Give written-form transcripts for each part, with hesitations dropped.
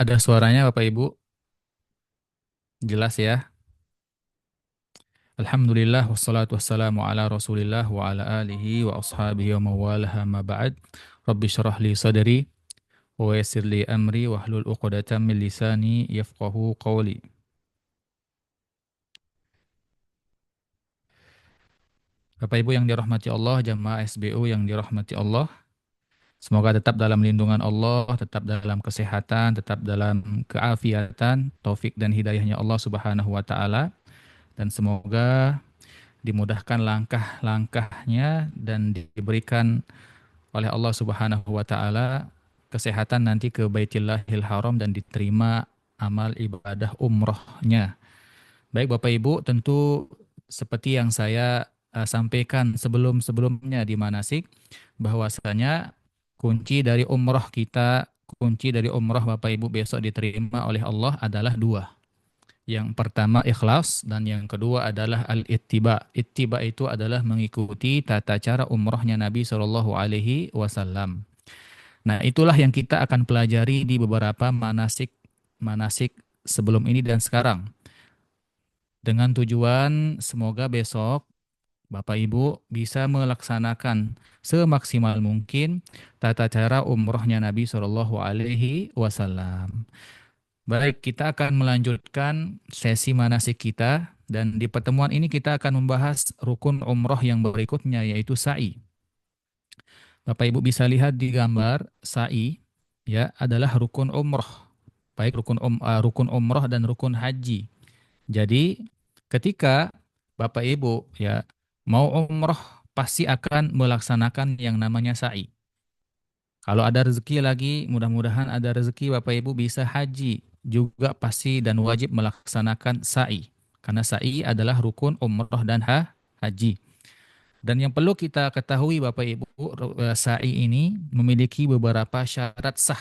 Ada suaranya Bapak Ibu? Jelas ya? Alhamdulillah wassalatu wassalamu ala Rasulillah wa ala alihi wa ashabihi wa mawalah ma ba'd. Rabbi syrah li sadri wa yassir li amri wa hlul 'uqdatam min lisani yafqahu qawli. Bapak Ibu yang dirahmati Allah, jamaah SBU yang dirahmati Allah, semoga tetap dalam lindungan Allah, tetap dalam kesehatan, tetap dalam keafiatan, taufik dan hidayahnya Allah Subhanahu wa taala, dan semoga dimudahkan langkah-langkahnya dan diberikan oleh Allah Subhanahu wa taala kesehatan nanti ke Baitillahil Haram dan diterima amal ibadah umrohnya. Baik Bapak Ibu, tentu seperti yang saya sampaikan sebelum-sebelumnya di manasik, bahwasanya kunci dari umroh Bapak Ibu besok diterima oleh Allah adalah dua. Yang pertama ikhlas dan yang kedua adalah al-ittiba. Ittiba itu adalah mengikuti tata cara umrohnya Nabi Shallallahu Alaihi Wasallam. Nah, itulah yang kita akan pelajari di beberapa manasik sebelum ini dan sekarang. Dengan tujuan semoga besok Bapak Ibu bisa melaksanakan semaksimal mungkin tata cara umrohnya Nabi Shallallahu Alaihi Wasallam. Baik, kita akan melanjutkan sesi manasik kita dan di pertemuan ini kita akan membahas rukun umroh yang berikutnya yaitu sa'i. Bapak Ibu bisa lihat di gambar sa'i ya adalah rukun umroh. Baik rukun umroh dan rukun haji. Jadi ketika Bapak Ibu ya mau umroh pasti akan melaksanakan yang namanya sa'i. Kalau ada rezeki lagi, mudah-mudahan ada rezeki Bapak Ibu bisa haji. Juga pasti dan wajib melaksanakan sa'i. Karena sa'i adalah rukun umrah dan haji. Dan yang perlu kita ketahui Bapak Ibu, sa'i ini memiliki beberapa syarat sah.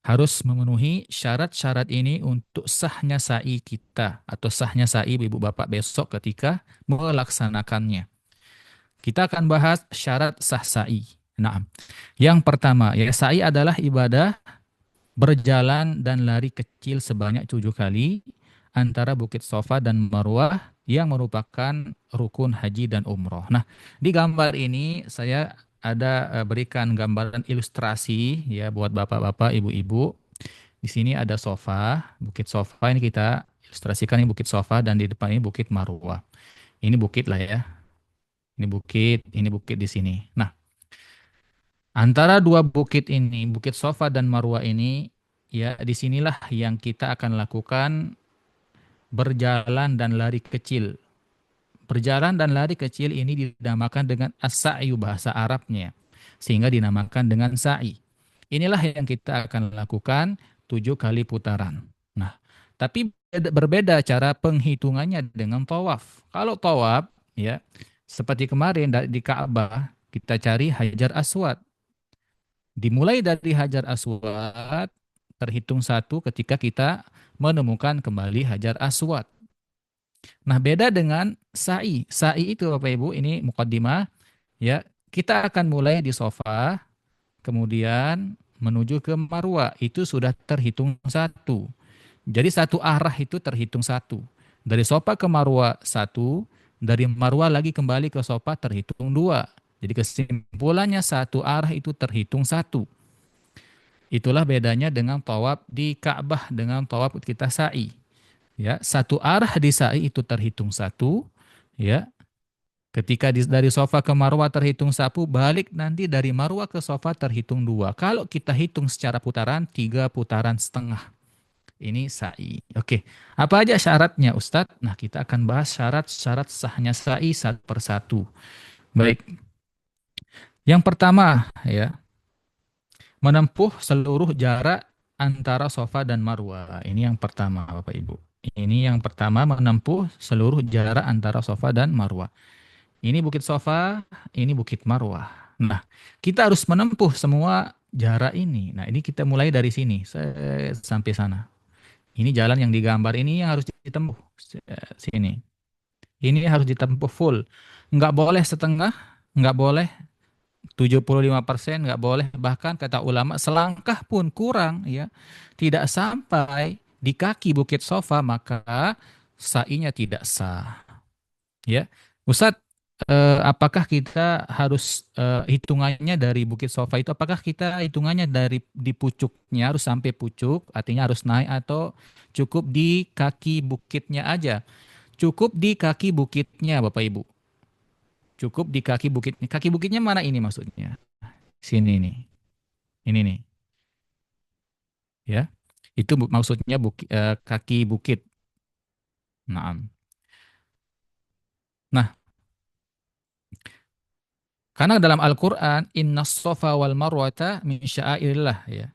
Harus memenuhi syarat-syarat ini untuk sahnya sa'i kita. Atau sahnya sa'i Ibu Bapak besok ketika melaksanakannya. Kita akan bahas syarat sah sa'i. Nah, yang pertama, ya sa'i adalah ibadah berjalan dan lari kecil sebanyak 7 kali antara Bukit Sofa dan Marwah yang merupakan rukun haji dan umroh. Nah, di gambar ini saya ada berikan gambaran ilustrasi ya buat bapak-bapak, ibu-ibu. Di sini ada sofa, Bukit Sofa ini kita ilustrasikan ini Bukit Sofa dan di depan ini Bukit Marwah. Ini bukit lah ya. Ini bukit di sini. Nah, antara dua bukit ini, Bukit Sofa dan Marwa ini, ya disinilah yang kita akan lakukan berjalan dan lari kecil. Berjalan dan lari kecil ini dinamakan dengan as-sa'yu bahasa Arabnya, sehingga dinamakan dengan sa'i. Inilah yang kita akan lakukan 7 kali putaran. Nah, tapi berbeda cara penghitungannya dengan tawaf. Kalau tawaf, ya seperti kemarin di Ka'bah, kita cari Hajar Aswad. Dimulai dari Hajar Aswad, terhitung satu ketika kita menemukan kembali Hajar Aswad. Nah, beda dengan sa'i. Sa'i itu Bapak Ibu, ini mukaddimah, ya. Kita akan mulai di Sofa, kemudian menuju ke Marwa. Itu sudah terhitung satu. Jadi satu arah itu terhitung satu. Dari Sofa ke Marwa satu, dari Marwa lagi kembali ke Sofa terhitung dua. Jadi kesimpulannya satu arah itu terhitung satu. Itulah bedanya dengan tawaf di Ka'bah dengan tawaf kita sa'i. Ya, satu arah di sa'i itu terhitung satu. Ya, ketika dari Sofa ke Marwah terhitung satu, balik nanti dari Marwah ke Sofa terhitung dua. Kalau kita hitung secara putaran, 3 putaran setengah. Ini sa'i. Oke, apa aja syaratnya Ustadz? Nah, kita akan bahas syarat-syarat sahnya sa'i satu persatu. Baik, yang pertama ya, menempuh seluruh jarak antara Sofa dan Marwa. Ini yang pertama, Bapak Ibu. Ini yang pertama, menempuh seluruh jarak antara Sofa dan Marwa. Ini Bukit Sofa, ini Bukit Marwa. Nah, kita harus menempuh semua jarak ini. Nah, ini kita mulai dari sini sampai sana. Ini jalan yang digambar ini yang harus ditempuh sini. Ini harus ditempuh full. Nggak boleh setengah, nggak boleh 75% nggak boleh, bahkan kata ulama selangkah pun kurang ya, tidak sampai di kaki bukit sofa maka sa'inya tidak sah ya. Ustadz, apakah kita harus hitungannya dari bukit sofa itu, apakah kita hitungannya dari di pucuknya harus sampai pucuk, artinya harus naik, atau cukup di kaki bukitnya aja? Cukup di kaki bukitnya Bapak Ibu. Cukup di kaki bukitnya. Kaki bukitnya mana ini maksudnya? Sini nih. Ini nih, ya. Itu maksudnya kaki bukit. Nah, nah, karena dalam Al-Qur'an inna sofa wal marwata min sya'airillah ya.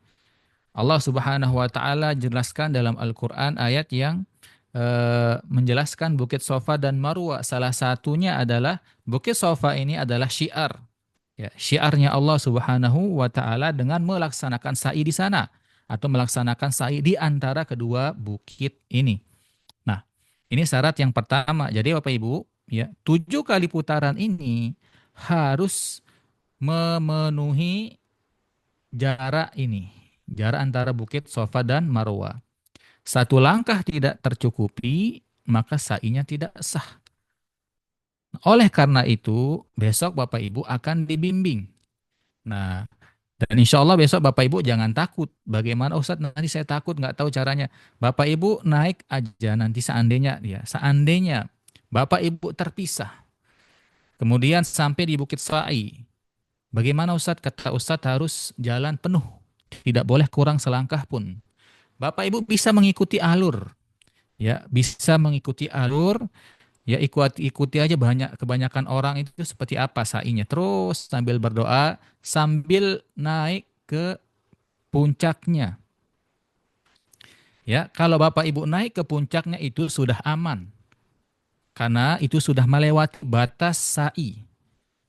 Allah Subhanahu wa taala jelaskan dalam Al-Qur'an ayat yang menjelaskan bukit Sofa dan Marwa. Salah satunya adalah bukit Sofa ini adalah syiar. Ya, syiarnya Allah Subhanahu wa taala dengan melaksanakan sa'i di sana atau melaksanakan sa'i di antara kedua bukit ini. Nah, ini syarat yang pertama. Jadi Bapak Ibu, ya, 7 kali putaran ini harus memenuhi jarak ini. Jarak antara bukit Sofa dan Marwa. Satu langkah tidak tercukupi, maka sa'inya tidak sah. Oleh karena itu, besok Bapak Ibu akan dibimbing. Nah, dan insya Allah besok Bapak Ibu jangan takut. Bagaimana Ustadz, nanti saya takut nggak tahu caranya. Bapak Ibu naik aja nanti seandainya Bapak Ibu terpisah. Kemudian sampai di Bukit Sa'i. Bagaimana Ustadz? Kata Ustadz harus jalan penuh. Tidak boleh kurang selangkah pun. Bapak Ibu bisa mengikuti alur. Ya, bisa mengikuti alur. Ya, ikuti aja, kebanyakan orang itu seperti apa sa'inya. Terus sambil berdoa, sambil naik ke puncaknya. Ya, kalau Bapak Ibu naik ke puncaknya itu sudah aman. Karena itu sudah melewati batas sa'i.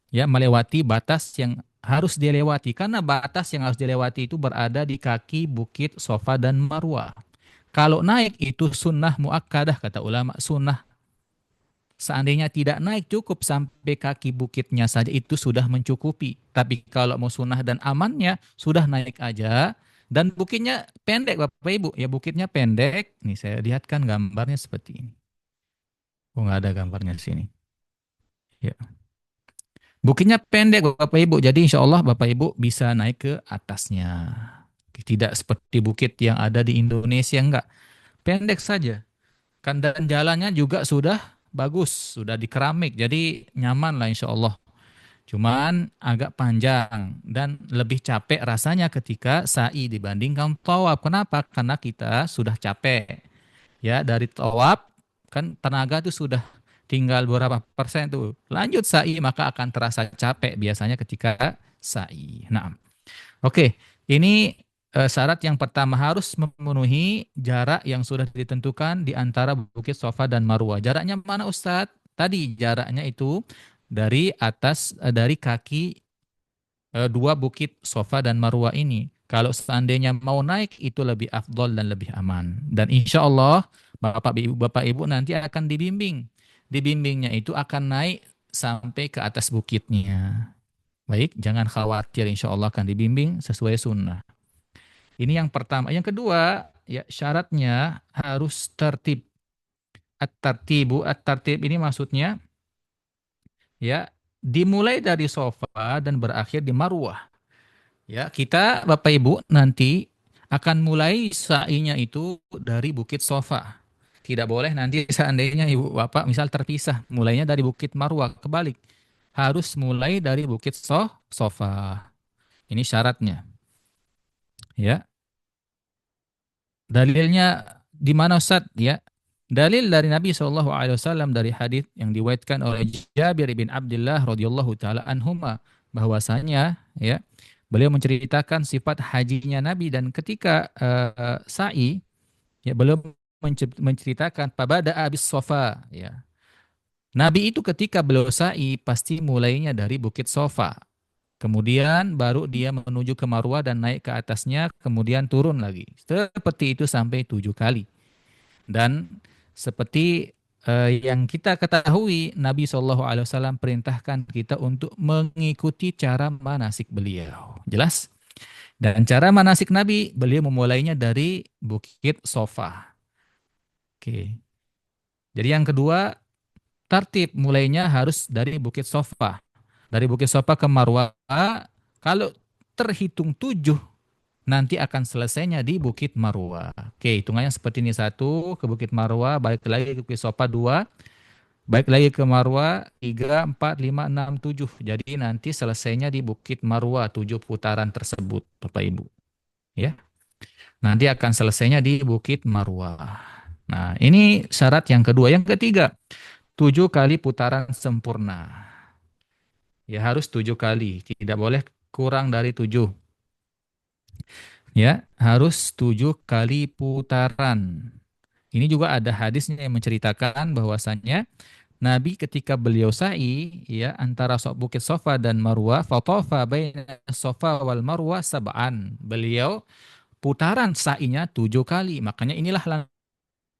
Ya, melewati batas yang harus dilewati. Karena batas yang harus dilewati itu berada di kaki bukit Sofa dan Marwa. Kalau naik itu sunnah muakkadah kata ulama, sunnah. Seandainya tidak naik cukup sampai kaki bukitnya saja itu sudah mencukupi. Tapi kalau mau sunnah dan amannya sudah naik aja. Dan bukitnya pendek Bapak Ibu. Ya bukitnya pendek. Nih saya lihatkan gambarnya seperti ini. Oh nggak ada gambarnya di sini. Ya. Bukitnya pendek Bapak Ibu. Jadi insya Allah Bapak Ibu bisa naik ke atasnya. Tidak seperti bukit yang ada di Indonesia, enggak. Pendek saja. Kan dan jalannya juga sudah bagus, sudah di keramik. Jadi nyaman lah insya Allah. Cuman agak panjang dan lebih capek rasanya ketika sa'i dibandingkan tawaf. Kenapa? Karena kita sudah capek. Ya, dari tawaf kan tenaga itu sudah tinggal berapa persen tuh. Lanjut sa'i maka akan terasa capek biasanya ketika sa'i. Nah, oke. Ini syarat yang pertama harus memenuhi jarak yang sudah ditentukan di antara Bukit Sofa dan Marwa. Jaraknya mana Ustadz? Tadi jaraknya itu dari atas dari kaki dua bukit Sofa dan Marwa ini. Kalau seandainya mau naik itu lebih afdol dan lebih aman. Dan insya Allah Bapak Ibu nanti akan dibimbing. Dibimbingnya itu akan naik sampai ke atas bukitnya. Baik, jangan khawatir, insya Allah akan dibimbing sesuai sunnah. Ini yang pertama. Yang kedua, ya syaratnya harus tertib. At-tartib ini maksudnya ya dimulai dari sofa dan berakhir di marwah. Ya, kita Bapak Ibu nanti akan mulai sa'inya itu dari bukit sofa. Tidak boleh nanti seandainya Ibu Bapak misal terpisah, mulainya dari bukit marwah, kebalik. Harus mulai dari bukit sofa. Ini syaratnya. Ya, dalilnya di mana Ustaz? Ya, dalil dari Nabi SAW dari hadis yang diriwayatkan oleh Jabir bin Abdullah radhiyallahu taala anhuma bahwasanya ya beliau menceritakan sifat hajinya Nabi dan ketika sa'i ya beliau menceritakan pabada abis sofa ya. Nabi itu ketika beliau sa'i pasti mulainya dari bukit sofa. Kemudian baru dia menuju ke Marwah dan naik ke atasnya, kemudian turun lagi. Seperti itu sampai 7 kali. Dan seperti yang kita ketahui Nabi SAW perintahkan kita untuk mengikuti cara manasik beliau. Jelas? Dan cara manasik Nabi, beliau memulainya dari Bukit Sofa. Oke. Jadi yang kedua, tartib mulainya harus dari Bukit Sofa. Dari Bukit Sofa ke Marwah, kalau terhitung 7, nanti akan selesainya di Bukit Marwah. Oke, hitungannya seperti ini. 1, ke Bukit Marwah, balik lagi ke Bukit Sofa. 2, balik lagi ke Marwah. 3, 4, 5, 6, 7. Jadi nanti selesainya di Bukit Marwah, 7 putaran tersebut, Bapak Ibu. Ya, nanti akan selesainya di Bukit Marwah. Nah, ini syarat yang kedua. Yang ketiga, 7 kali putaran sempurna. Ya, harus 7 kali. Tidak boleh kurang dari 7. Ya, harus 7 kali putaran. Ini juga ada hadisnya yang menceritakan bahwasannya Nabi ketika beliau sa'i ya antara Bukit Sofa dan Marwah, fatafa baina Sofa wal Marwah sab'an. Beliau putaran sa'inya 7 kali. Makanya inilah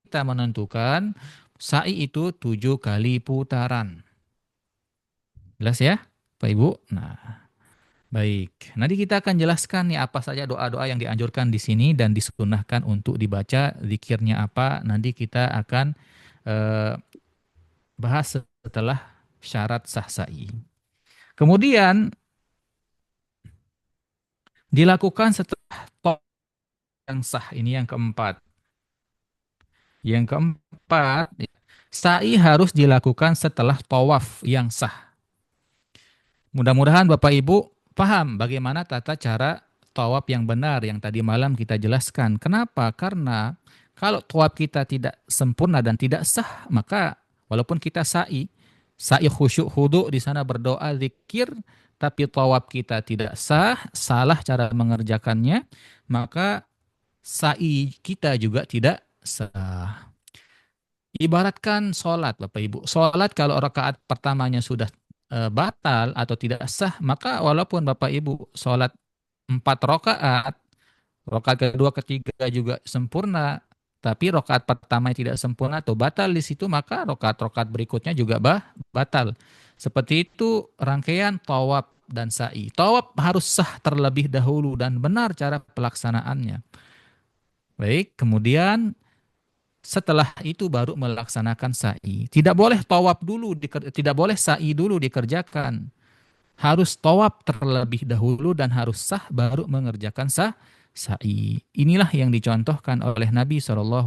kita menentukan sa'i itu 7 kali putaran. Jelas ya, Pak Ibu? Nah, baik. Nanti kita akan jelaskan nih apa saja doa-doa yang dianjurkan di sini dan disunahkan untuk dibaca, zikirnya apa. Nanti kita akan eh, bahas setelah syarat sah sa'i. Kemudian dilakukan setelah tawaf yang sah. Ini yang keempat. Yang keempat, sa'i harus dilakukan setelah tawaf yang sah. Mudah-mudahan Bapak Ibu paham bagaimana tata cara tawaf yang benar yang tadi malam kita jelaskan. Kenapa? Karena kalau tawaf kita tidak sempurna dan tidak sah, maka walaupun kita sa'i khusyuk hudu di sana berdoa zikir, tapi tawaf kita tidak sah, salah cara mengerjakannya, maka sa'i kita juga tidak sah. Ibaratkan sholat, Bapak Ibu. Sholat kalau rakaat pertamanya sudah batal atau tidak sah, maka walaupun Bapak Ibu sholat 4 rakaat, rakaat kedua, ketiga juga sempurna, tapi rakaat pertama tidak sempurna atau batal di situ, maka rakaat-rakaat berikutnya juga batal. Seperti itu rangkaian tawaf dan sa'i. Tawaf harus sah terlebih dahulu dan benar cara pelaksanaannya. Baik, kemudian setelah itu baru melaksanakan sa'i. Tidak boleh tawaf dulu, tidak boleh sa'i dulu dikerjakan. Harus tawaf terlebih dahulu dan harus sah baru mengerjakan sa'i. Inilah yang dicontohkan oleh Nabi SAW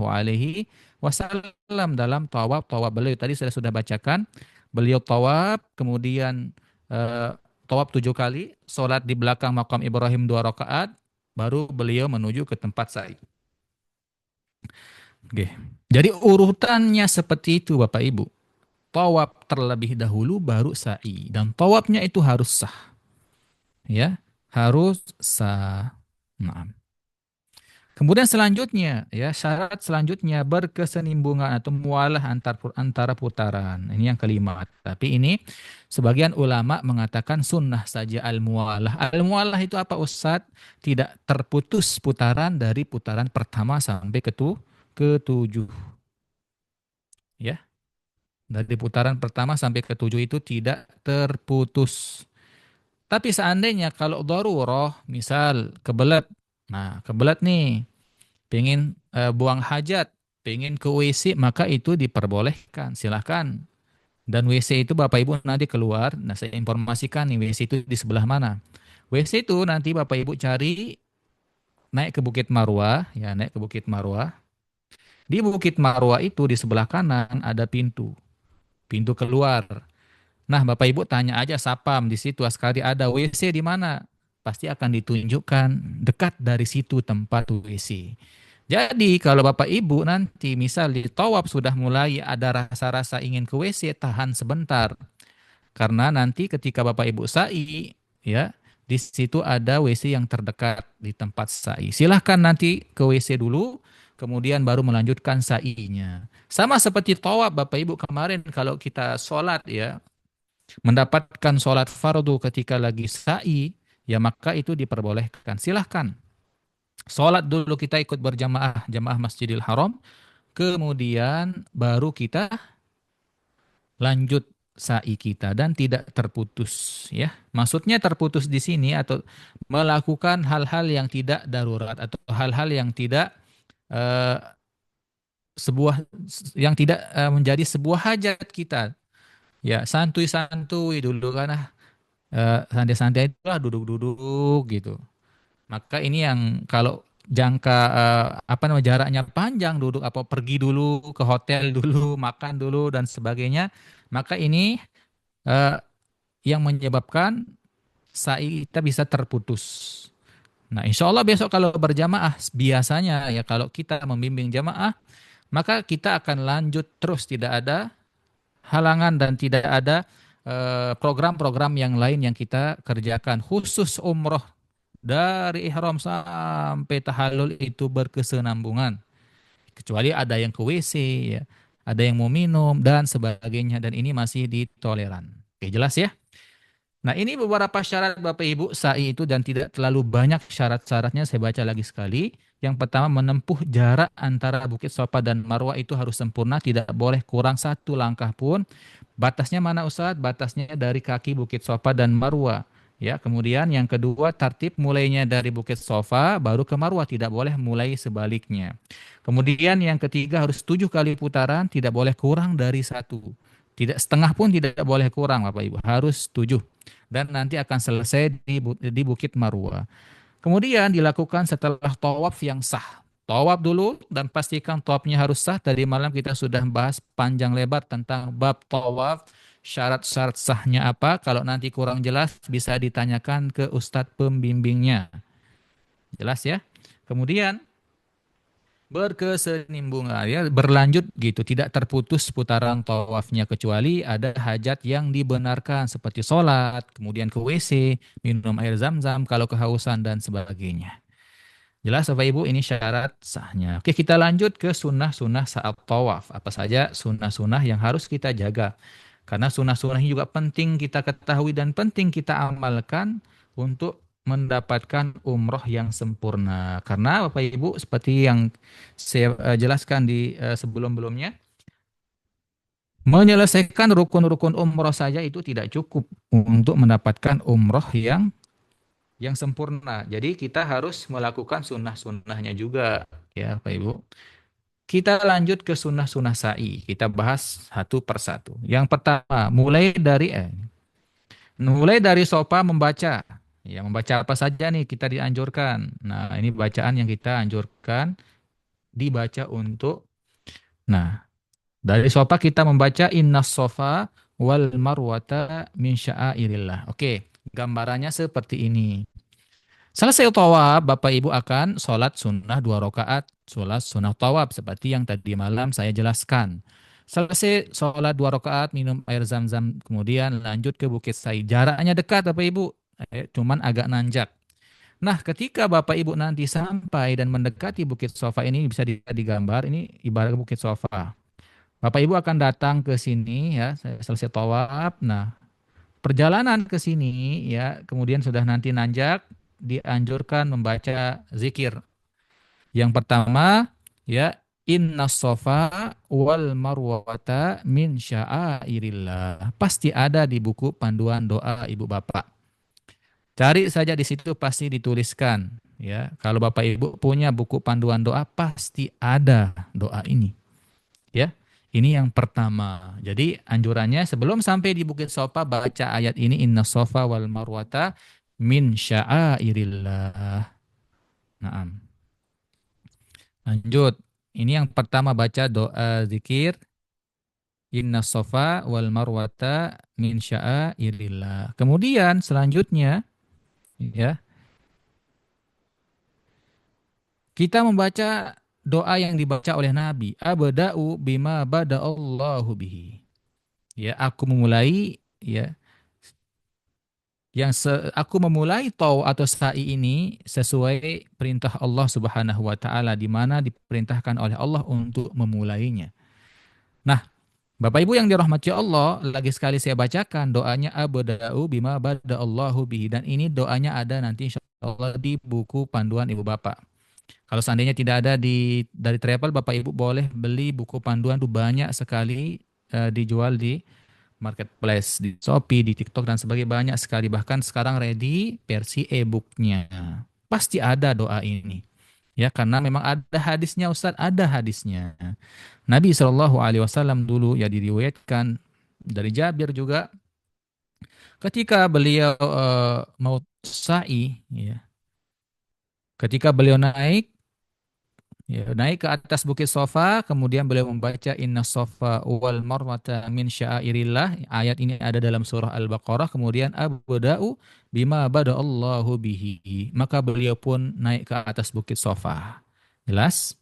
dalam tawaf beliau. Tadi saya sudah bacakan. Beliau tawaf, kemudian tawaf 7 kali, sholat di belakang makam Ibrahim 2 rakaat, baru beliau menuju ke tempat sa'i. Oke. Jadi urutannya seperti itu Bapak Ibu. Tawaf terlebih dahulu baru sa'i dan tawafnya itu harus sah. Ya, harus sah. Nah. Kemudian selanjutnya ya syarat selanjutnya berkesenimbungan atau mualah antara putaran. Ini yang kelima. Tapi ini sebagian ulama mengatakan sunnah saja al-mualah. Al-mualah itu apa Ustadz? Tidak terputus putaran dari putaran pertama sampai ketujuh. Ya. Dari putaran pertama sampai ketujuh itu tidak terputus. Tapi seandainya kalau daruroh, misal kebelet, nah kebelet nih, pengen buang hajat, pengen ke WC, maka itu diperbolehkan, silahkan. Dan WC itu Bapak Ibu nanti keluar, nah saya informasikan nih WC itu di sebelah mana. WC itu nanti Bapak Ibu cari, naik ke Bukit Marwah, ya naik ke Bukit Marwah. Di Bukit Marwah itu di sebelah kanan ada pintu keluar. Nah, Bapak Ibu tanya aja Sapam di situ Askari ada WC di mana? Pasti akan ditunjukkan dekat dari situ tempat WC. Jadi kalau Bapak Ibu nanti misal di tawaf sudah mulai ada rasa-rasa ingin ke WC, tahan sebentar. Karena nanti ketika Bapak Ibu sa'i, ya, di situ ada WC yang terdekat di tempat sa'i. Silahkan nanti ke WC dulu, kemudian baru melanjutkan sa'inya. Sama seperti tawaf Bapak Ibu kemarin kalau kita sholat ya, mendapatkan sholat fardu ketika lagi sa'i, ya maka itu diperbolehkan. Silahkan. Sholat dulu kita ikut berjamaah, jamaah Masjidil Haram, kemudian baru kita lanjut sa'i kita dan tidak terputus ya. Maksudnya terputus di sini atau melakukan hal-hal yang tidak darurat atau hal-hal yang tidak eh, sebuah yang tidak menjadi sebuah hajat kita. Ya, santuy-santuy dulu kan santai-santai itu lah duduk-duduk gitu. Maka ini yang kalau jangka apa namanya jaraknya panjang duduk apa pergi dulu ke hotel dulu, makan dulu dan sebagainya, maka ini eh, yang menyebabkan sa'i kita bisa terputus. Nah, insya Allah besok kalau berjamaah, biasanya ya kalau kita membimbing jamaah, maka kita akan lanjut terus, tidak ada halangan dan tidak ada program-program yang lain yang kita kerjakan. Khusus umroh dari ihram sampai tahallul itu berkesinambungan. Kecuali ada yang ke WC, ya, ada yang mau minum dan sebagainya dan ini masih ditoleran. Oke, jelas ya? Nah, ini beberapa syarat Bapak Ibu sa'i itu dan tidak terlalu banyak syarat-syaratnya. Saya baca lagi sekali. Yang pertama, menempuh jarak antara Bukit Sofa dan Marwah itu harus sempurna, tidak boleh kurang satu langkah pun. Batasnya mana Ustadz? Batasnya dari kaki Bukit Sofa dan Marwah. Ya, kemudian yang kedua, tertib mulainya dari Bukit Sofa baru ke Marwah, tidak boleh mulai sebaliknya. Kemudian yang ketiga harus 7 kali putaran, tidak boleh kurang dari satu. Tidak setengah pun tidak boleh kurang Bapak Ibu, harus 7 dan nanti akan selesai di Bukit Marwah. Kemudian dilakukan setelah tawaf yang sah. Tawaf dulu dan pastikan tawafnya harus sah. Tadi malam kita sudah bahas panjang lebar tentang bab tawaf, syarat-syarat sahnya apa. Kalau nanti kurang jelas bisa ditanyakan ke ustadz pembimbingnya. Jelas ya? Kemudian berkesinambungan ya berlanjut gitu tidak terputus putaran tawafnya kecuali ada hajat yang dibenarkan seperti sholat kemudian ke WC minum air zam-zam kalau kehausan dan sebagainya. Jelas Bapak Ibu ini syarat sahnya. Oke, kita lanjut ke sunnah-sunnah saat tawaf. Apa saja sunnah-sunnah yang harus kita jaga, karena sunnah-sunnah ini juga penting kita ketahui dan penting kita amalkan untuk mendapatkan umroh yang sempurna. Karena Bapak Ibu seperti yang saya jelaskan di sebelum-belumnya, menyelesaikan rukun-rukun umroh saja itu tidak cukup untuk mendapatkan umroh yang sempurna. Jadi kita harus melakukan sunnah-sunnahnya juga ya Bapak Ibu. Kita lanjut ke sunnah-sunnah sa'i. Kita bahas satu persatu. Yang pertama, mulai dari sofa membaca. Ya, membaca apa saja nih kita dianjurkan. Nah, ini bacaan yang kita anjurkan dibaca untuk. Nah, dari sofa kita membaca innas sofa wal marwata min sya'airillah. Oke, gambarannya seperti ini. Selesai tawaf, Bapak Ibu akan sholat sunnah 2 rakaat, sholat sunnah tawaf seperti yang tadi malam saya jelaskan. Selesai sholat 2 rakaat, minum air zam-zam, kemudian lanjut ke Bukit Sa'i. Jaraknya dekat Bapak Ibu, cuman agak nanjak. Nah, ketika Bapak Ibu nanti sampai dan mendekati Bukit Sofa ini bisa digambar, ini ibarat Bukit Sofa. Bapak Ibu akan datang ke sini ya, selesai tawaf. Nah, perjalanan ke sini ya, kemudian sudah nanti nanjak, dianjurkan membaca zikir. Yang pertama ya inna sofa wal marwata min sya'airillah. Pasti ada di buku panduan doa Ibu Bapak. Cari saja di situ pasti dituliskan ya. Kalau Bapak Ibu punya buku panduan doa pasti ada doa ini. Ya. Ini yang pertama. Jadi anjurannya sebelum sampai di Bukit Sofa baca ayat ini inna sofa wal marwata min sya'airillah. Naam. Lanjut. Ini yang pertama baca doa zikir inna sofa wal marwata min sya'airillah. Kemudian selanjutnya ya, kita membaca doa yang dibaca oleh Nabi. Abda'u bima bada'allahu bihi. Ya, aku memulai ya aku memulai taw atau sa'i ini sesuai perintah Allah Subhanahu wa taala di mana diperintahkan oleh Allah untuk memulainya. Nah, Bapak Ibu yang dirahmati Allah, lagi sekali saya bacakan doanya abda'u bima bada'allahu bihi dan ini doanya ada nanti insyaallah di buku panduan Ibu Bapak. Kalau seandainya tidak ada dari travel, Bapak Ibu boleh beli buku panduan itu banyak sekali dijual di marketplace di Shopee, di TikTok dan sebagainya banyak sekali. Bahkan sekarang ready versi e-booknya. Pasti ada doa ini. Ya, karena memang ada hadisnya Ustadz, ada hadisnya. Nabi SAW dulu ya diriwayatkan dari Jabir juga ketika beliau mau sa'i ya, ketika beliau naik ya, naik ke atas bukit Sofa, kemudian beliau membaca Inna Sofa wal Marwata min syairillah. Ayat ini ada dalam surah Al-Baqarah. Kemudian abda'u bima bada'allahu bihi. Maka beliau pun naik ke atas bukit Sofa. Jelas?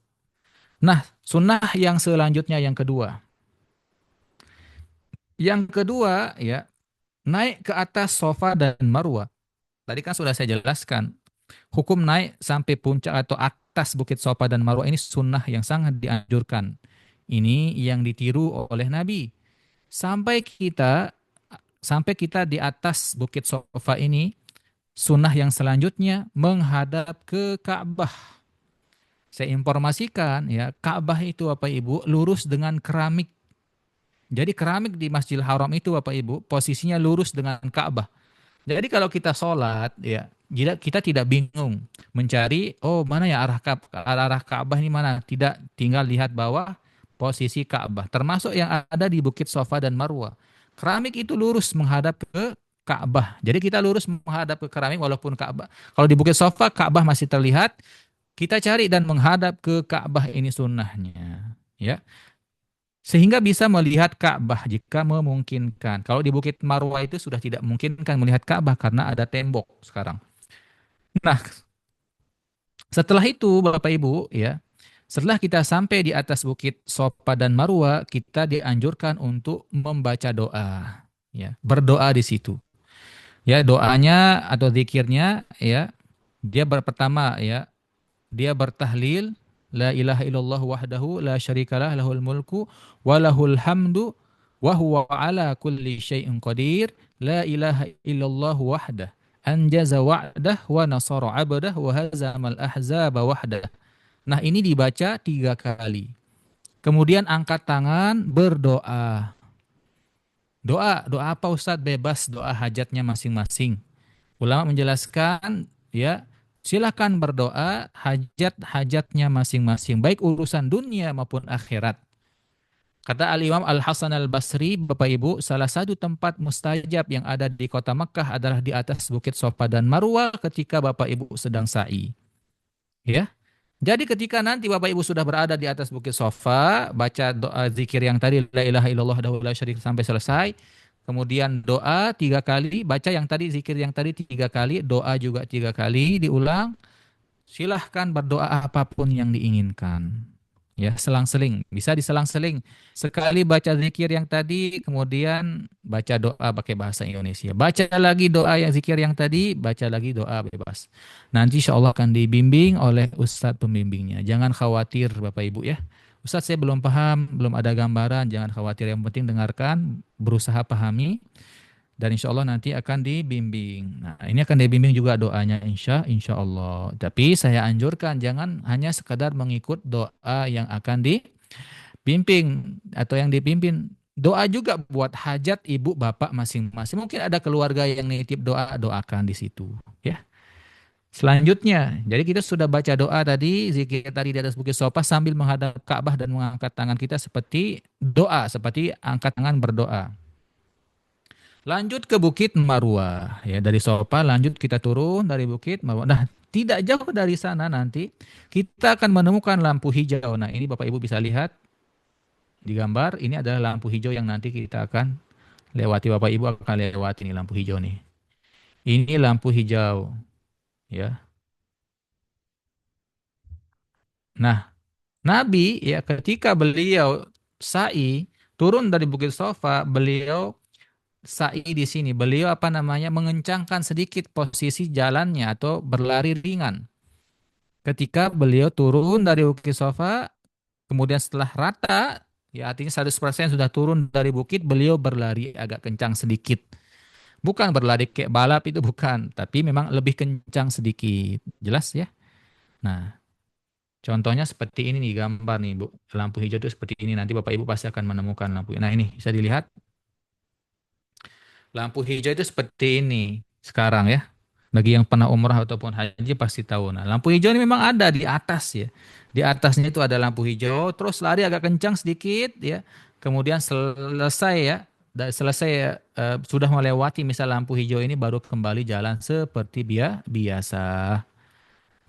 Nah, sunnah yang selanjutnya yang kedua. Yang kedua ya, naik ke atas Sofa dan Marwah. Tadi kan sudah saya jelaskan. Hukum naik sampai puncak atau atas bukit Sofa dan Marwah ini sunnah yang sangat dianjurkan. Ini yang ditiru oleh Nabi. Sampai kita sampai kita di atas bukit Sofa ini, sunnah yang selanjutnya menghadap ke Ka'bah. Saya informasikan ya, Ka'bah itu Bapak Ibu lurus dengan keramik. Jadi keramik di Masjidil Haram itu Bapak Ibu posisinya lurus dengan Ka'bah. Jadi kalau kita sholat, ya, kita tidak bingung mencari, oh mana ya arah Ka'bah ini mana? Tidak, tinggal lihat bawah posisi Ka'bah. Termasuk yang ada di Bukit Sofa dan Marwah. Keramik itu lurus menghadap ke Ka'bah. Jadi kita lurus menghadap ke keramik walaupun Ka'bah. Kalau di Bukit Sofa, Ka'bah masih terlihat. Kita cari dan menghadap ke Ka'bah ini sunnahnya. Ya, sehingga bisa melihat Ka'bah jika memungkinkan. Kalau di Bukit Marwah itu sudah tidak memungkinkan melihat Ka'bah karena ada tembok sekarang. Nah, setelah itu Bapak Ibu ya, setelah kita sampai di atas Bukit Sofa dan Marwah, kita dianjurkan untuk membaca doa, ya, berdoa di situ. Ya, doanya atau zikirnya ya, dia pertama ya, dia bertahlil la ilaha illallah wahdahu la syarikalah lahul mulku wa lahul hamdu wa huwa ala kulli syai'in qadir la ilaha illallah wahdah anjaza wa'dah wa nasara 'abdah wa hazamal ahzaba wahdah. Nah, ini dibaca 3 kali. Kemudian angkat tangan berdoa. Doa apa Ustadz? Bebas doa hajatnya masing-masing. Ulama menjelaskan ya, silakan berdoa hajat-hajatnya masing-masing, baik urusan dunia maupun akhirat. Kata Al-Imam Al-Hasan Al-Basri, Bapak Ibu, salah satu tempat mustajab yang ada di kota Mekah adalah di atas Bukit Sofa dan Marwah ketika Bapak Ibu sedang sa'i. Ya. Jadi ketika nanti Bapak Ibu sudah berada di atas Bukit Sofa, baca doa zikir yang tadi, la ilaha illallah wahdahu la syarika sampai selesai. Kemudian doa 3 kali, baca yang tadi, zikir yang tadi 3 kali, doa juga 3 kali, diulang. Silahkan berdoa apapun yang diinginkan. Ya, selang-seling. Bisa diselang-seling. Sekali baca zikir yang tadi, kemudian baca doa pakai bahasa Indonesia. Baca lagi doa yang zikir yang tadi, baca lagi doa bebas. Nanti insya Allah akan dibimbing oleh Ustadz pembimbingnya. Jangan khawatir Bapak Ibu ya. Ustadz saya belum paham, belum ada gambaran. Jangan khawatir, yang penting dengarkan, berusaha pahami dan insya Allah nanti akan dibimbing. Nah, ini akan dibimbing juga doanya insya Allah. Tapi saya anjurkan jangan hanya sekadar mengikut doa yang akan dibimbing atau yang dipimpin. Doa juga buat hajat ibu bapak masing-masing. Mungkin ada keluarga yang nitip doa, doakan di situ. Ya. Selanjutnya, jadi kita sudah baca doa tadi, zikir tadi di atas bukit sofa sambil menghadap Ka'bah dan mengangkat tangan kita seperti doa, seperti angkat tangan berdoa. Lanjut ke Bukit Marwah, ya dari Sofa lanjut kita turun dari Bukit Marwah. Nah, tidak jauh dari sana nanti kita akan menemukan lampu hijau. Nah, ini Bapak Ibu bisa lihat di gambar, ini adalah lampu hijau yang nanti kita akan lewati. Bapak Ibu akan lewati ini lampu hijau nih. Ini lampu hijau, ya. Nah, Nabi ya ketika beliau sa'i turun dari Bukit Sofa, beliau sa'i di sini. Beliau apa namanya mengencangkan sedikit posisi jalannya atau berlari ringan. Ketika beliau turun dari Bukit Sofa, kemudian setelah rata, ya artinya 100% sudah turun dari bukit, beliau berlari agak kencang sedikit. Bukan berlari kayak balap itu bukan, tapi memang lebih kencang sedikit. Jelas ya? Nah, contohnya seperti ini nih gambar nih Bu. Lampu hijau itu seperti ini. Nanti Bapak Ibu pasti akan menemukan lampu. Nah, ini bisa dilihat. Lampu hijau itu seperti ini sekarang ya. Bagi yang pernah umrah ataupun haji pasti tahu. Nah, lampu hijau ini memang ada di atas ya. Di atasnya itu ada lampu hijau, terus lari agak kencang sedikit ya. Kemudian selesai ya, selesai ya, sudah melewati misal lampu hijau ini baru kembali jalan seperti biasa.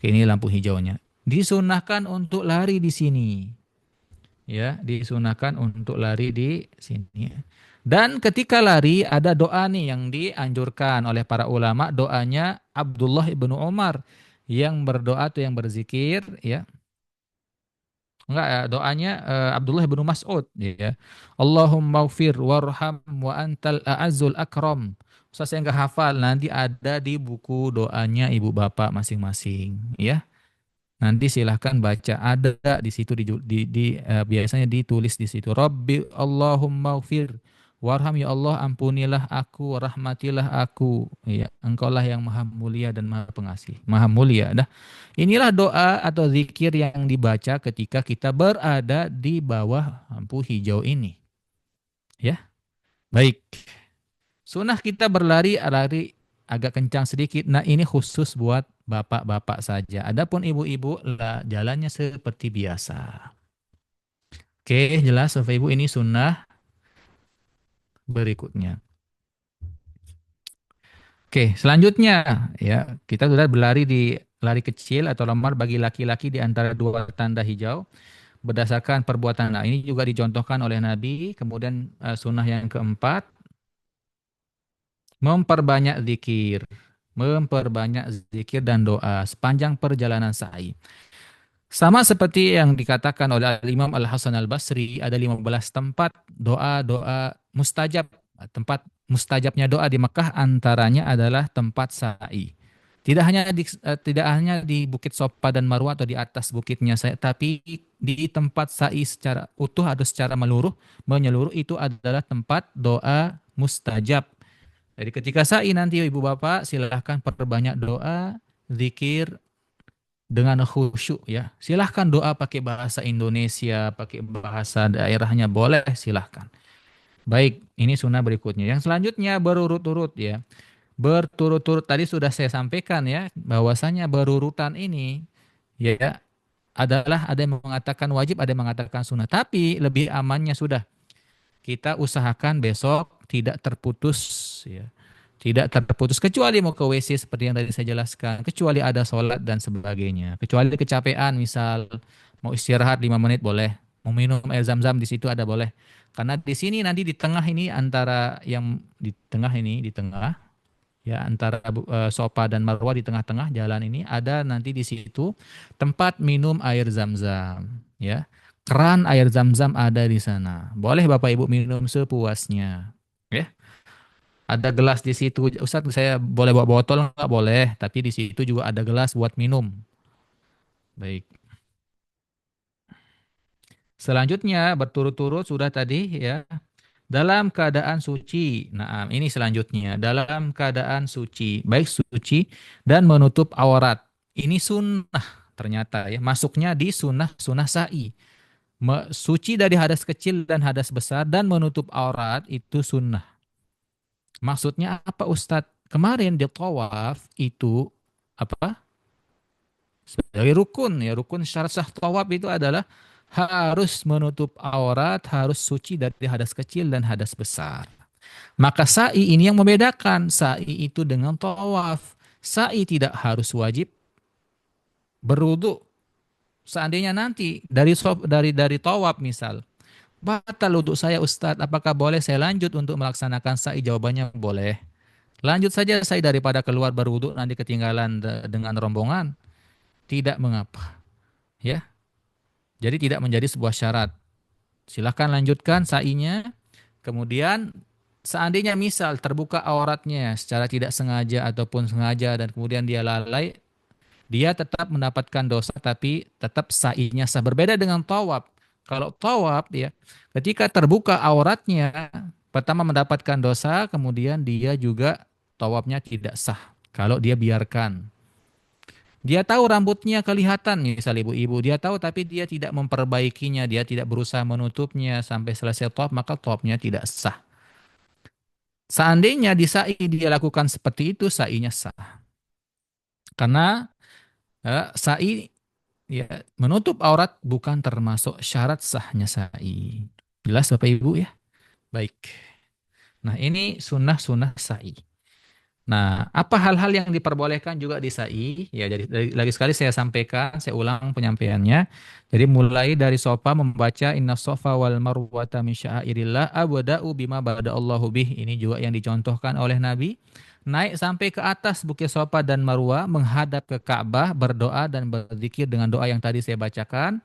Ini lampu hijaunya. Disunahkan untuk lari di sini. Ya, disunahkan untuk lari di sini. Dan ketika lari ada doa nih yang dianjurkan oleh para ulama, doanya Abdullah ibnu Umar yang berdoa atau yang berzikir ya. Enggak ya, doanya Abdullah ibnu Mas'ud ya. Allahumma ghfir warham wa antal a'azzul akram. Saya nggak hafal, nanti ada di buku doanya ibu bapak masing-masing ya. Nanti silahkan baca, ada di situ biasanya ditulis di situ. Rabbi Allahumma ghfir warham, ya Allah ampunilah aku, rahmatilah aku. Ya, Engkaulah yang maha mulia dan maha pengasih. Maha mulia. Nah, inilah doa atau zikir yang dibaca ketika kita berada di bawah lampu hijau ini. Ya, baik. Sunnah kita lari agak kencang sedikit. Nah, ini khusus buat bapak-bapak saja. Adapun ibu-ibu lah jalannya seperti biasa. Oke, jelas Bapak Ibu, ini sunnah berikutnya. Oke, selanjutnya ya, kita sudah berlari di lari kecil atau lemar bagi laki-laki di antara dua tanda hijau berdasarkan perbuatan. Nah, ini juga dicontohkan oleh Nabi. Kemudian sunnah yang keempat, memperbanyak zikir. Memperbanyak zikir dan doa sepanjang perjalanan sa'i. Sama seperti yang dikatakan oleh Imam Al-Hasan Al-Basri, ada 15 tempat doa-doa mustajab. Tempat mustajabnya doa di Mekah antaranya adalah tempat sa'i. Tidak hanya di Bukit Sofa dan Marwah atau di atas bukitnya saya, tapi di tempat sa'i secara utuh atau secara menyeluruh itu adalah tempat doa mustajab. Jadi ketika sa'i nanti ibu bapak silahkan perbanyak doa, zikir, dengan khusyuk ya. Silahkan doa pakai bahasa Indonesia, pakai bahasa daerahnya boleh silahkan. Baik, ini sunnah berikutnya. Yang selanjutnya berurut-urut ya. Berturut-turut tadi sudah saya sampaikan ya, bahwasanya berurutan ini ya adalah ada yang mengatakan wajib, ada yang mengatakan sunnah. Tapi lebih amannya sudah kita usahakan besok tidak terputus ya. Tidak terputus kecuali mau ke WC seperti yang tadi saya jelaskan, kecuali ada sholat dan sebagainya. Kecuali kecapean misal mau istirahat 5 menit boleh. Mau minum air zam-zam di situ ada boleh. Karena di sini nanti di tengah ini antara yang di tengah ya antara Sofa dan Marwah di tengah-tengah jalan ini ada nanti di situ tempat minum air zam-zam ya. Keran air zam-zam ada di sana. Boleh Bapak Ibu minum sepuasnya. Ya. Ada gelas di situ. Ustadz, saya boleh bawa botol nggak? Boleh. Tapi di situ juga ada gelas buat minum. Baik. Selanjutnya berturut-turut sudah tadi ya. Dalam keadaan suci. Nah, ini selanjutnya. Dalam keadaan suci. Baik suci dan menutup aurat. Ini sunnah ternyata ya. Masuknya di sunnah sa'i. Suci dari hadas kecil dan hadas besar dan menutup aurat itu sunnah. Maksudnya apa Ustadz? Kemarin di tawaf itu apa? Sebagai rukun ya, rukun syarat sah tawaf itu adalah harus menutup aurat, harus suci dari hadas kecil dan hadas besar. Maka sa'i ini yang membedakan sa'i itu dengan tawaf. Sa'i tidak harus wajib berwudu. Seandainya nanti dari tawaf misal, batal wudhu saya Ustadz, apakah boleh saya lanjut untuk melaksanakan sa'i? Jawabannya boleh. Lanjut saja sa'i daripada keluar berwudhu nanti ketinggalan dengan rombongan. Tidak mengapa. Ya, jadi tidak menjadi sebuah syarat. Silahkan lanjutkan sa'inya. Kemudian seandainya misal terbuka auratnya secara tidak sengaja ataupun sengaja dan kemudian dia lalai, dia tetap mendapatkan dosa tapi tetap sa'inya sah. Berbeda dengan tawaf. Kalau tawaf ya, ketika terbuka auratnya, pertama mendapatkan dosa, kemudian dia juga tawafnya tidak sah. Kalau dia biarkan. Dia tahu rambutnya kelihatan, misal ibu-ibu. Dia tahu tapi dia tidak memperbaikinya. Dia tidak berusaha menutupnya sampai selesai tawaf, maka tawafnya tidak sah. Seandainya di sa'i dia lakukan seperti itu, sa'inya sah. Karena sa'i ya menutup aurat bukan termasuk syarat sahnya sa'i. Jelas Bapak Ibu ya? Baik. Nah, ini sunnah-sunnah sa'i. Nah, apa hal-hal yang diperbolehkan juga di sa'i? Ya, jadi lagi sekali saya sampaikan, saya ulang penyampaiannya. Jadi mulai dari sofa membaca inna sofa wal marwata min sya'airillah abda'u bima bada'allahu bih. Ini juga yang dicontohkan oleh Nabi. Naik sampai ke atas Bukit Sofa dan Marwa, menghadap ke Ka'bah, berdoa dan berzikir dengan doa yang tadi saya bacakan.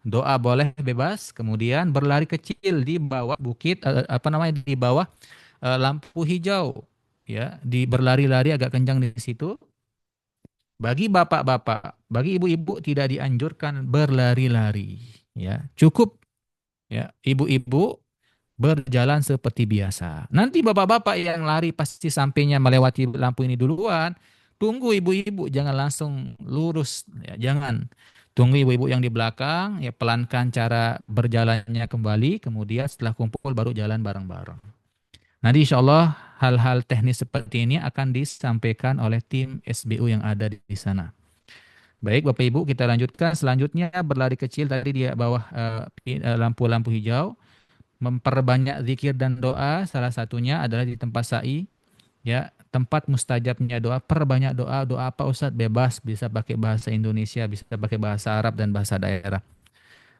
Doa boleh bebas, kemudian berlari kecil di bawah bukit, apa namanya, di bawah lampu hijau, ya, di berlari-lari agak kencang di situ. Bagi bapak-bapak, bagi ibu-ibu tidak dianjurkan berlari-lari, ya. Cukup ya ibu-ibu berjalan seperti biasa. Nanti bapak-bapak yang lari pasti sampainya melewati lampu ini duluan. Tunggu ibu-ibu, jangan langsung lurus, ya, jangan. Tunggu ibu-ibu yang di belakang, ya pelankan cara berjalannya kembali, kemudian setelah kumpul baru jalan bareng-bareng. Nanti insya Allah hal-hal teknis seperti ini akan disampaikan oleh tim SBU yang ada di sana. Baik Bapak Ibu, kita lanjutkan. Selanjutnya berlari kecil tadi di bawah lampu-lampu hijau. Memperbanyak zikir dan doa, salah satunya adalah di tempat sa'i. Ya, tempat mustajabnya doa, perbanyak doa. Doa apa Ustadz? Bebas, bisa pakai bahasa Indonesia, bisa pakai bahasa Arab dan bahasa daerah.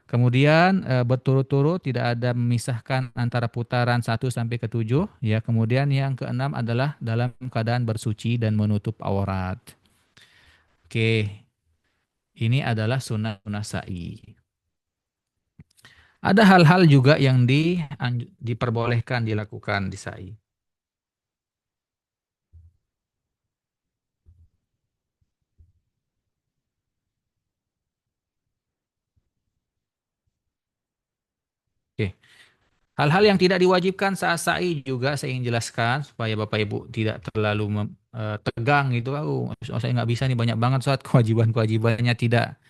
Kemudian berturut-turut tidak ada memisahkan antara putaran 1 sampai ke 7. Ya, kemudian yang keenam adalah dalam keadaan bersuci dan menutup aurat. Oke, ini adalah sunnah-sunnah sa'i. Ada hal-hal juga yang diperbolehkan dilakukan di sa'i. Oke. Hal-hal yang tidak diwajibkan saat sa'i juga saya ingin jelaskan supaya Bapak Ibu tidak terlalu tegang gitu. Saya nggak bisa nih banyak banget saat kewajiban-kewajibannya tidak.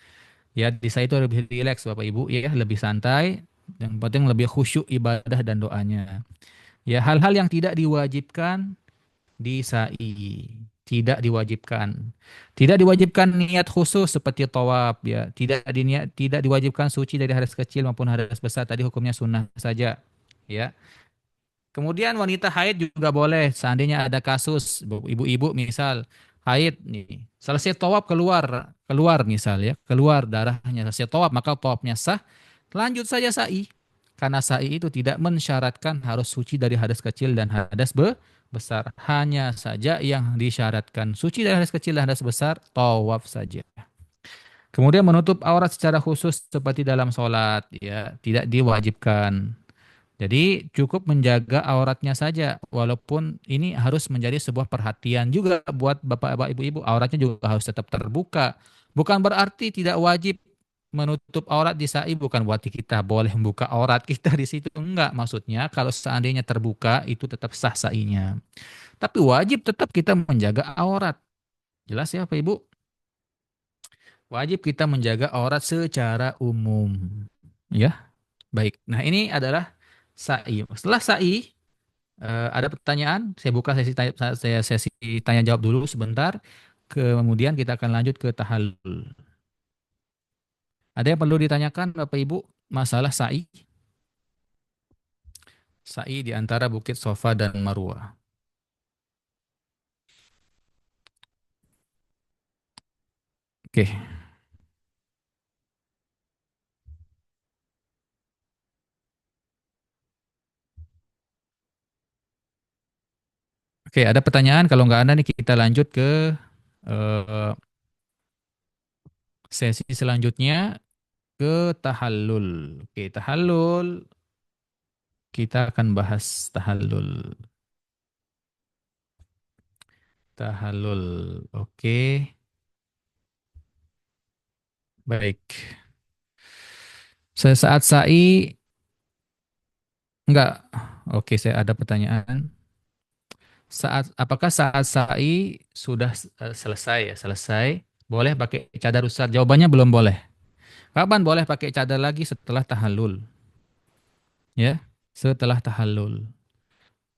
Ya, di sa'i itu lebih rileks Bapak Ibu ya, lebih santai. Yang penting lebih khusyuk ibadah dan doanya. Ya, hal-hal yang tidak diwajibkan di sa'i. Tidak diwajibkan. Tidak diwajibkan niat khusus seperti tawaf ya. Tidak diwajibkan suci dari hadas kecil maupun hadas besar. Tadi hukumnya sunnah saja. Ya. Kemudian wanita haid juga boleh. Seandainya ada kasus ibu-ibu misal haid nih, selesai tawaf keluar keluar misal ya, keluar darahnya selesai tawaf maka tawafnya sah. Lanjut saja sa'i. Karena sa'i itu tidak mensyaratkan harus suci dari hadas kecil dan hadas besar. Hanya saja yang disyaratkan suci dari hadas kecil dan hadas besar, tawaf saja. Kemudian menutup aurat secara khusus seperti dalam sholat, ya tidak diwajibkan. Jadi cukup menjaga auratnya saja, walaupun ini harus menjadi sebuah perhatian juga buat bapak-bapak, ibu-ibu. Auratnya juga harus tetap terbuka. Bukan berarti tidak wajib menutup aurat di sa'i, bukan berarti kita boleh membuka aurat kita di situ. Enggak, maksudnya kalau seandainya terbuka itu tetap sah sa'inya. Tapi wajib tetap kita menjaga aurat. Jelas ya Pak Ibu? Wajib kita menjaga aurat secara umum. Ya, baik. Nah ini adalah sa'i. Setelah sa'i, ada pertanyaan, saya buka sesi tanya jawab dulu sebentar. Kemudian kita akan lanjut ke tahallul. Ada yang perlu ditanyakan Bapak Ibu masalah sa'i? Sa'i di antara Bukit Sofa dan Marwah. Oke. Oke, ada pertanyaan? Kalau nggak ada nih kita lanjut ke eh, sesi selanjutnya ke tahallul. Oke, tahallul kita akan bahas tahallul. Tahallul. Oke, baik. Sesaat sa'i enggak. Oke, saya ada pertanyaan. Apakah saat sa'i sudah selesai ya? Selesai. Boleh pakai cadar Ustaz? Jawabannya belum boleh. Kapan boleh pakai cadar lagi setelah tahallul? Ya, setelah tahallul.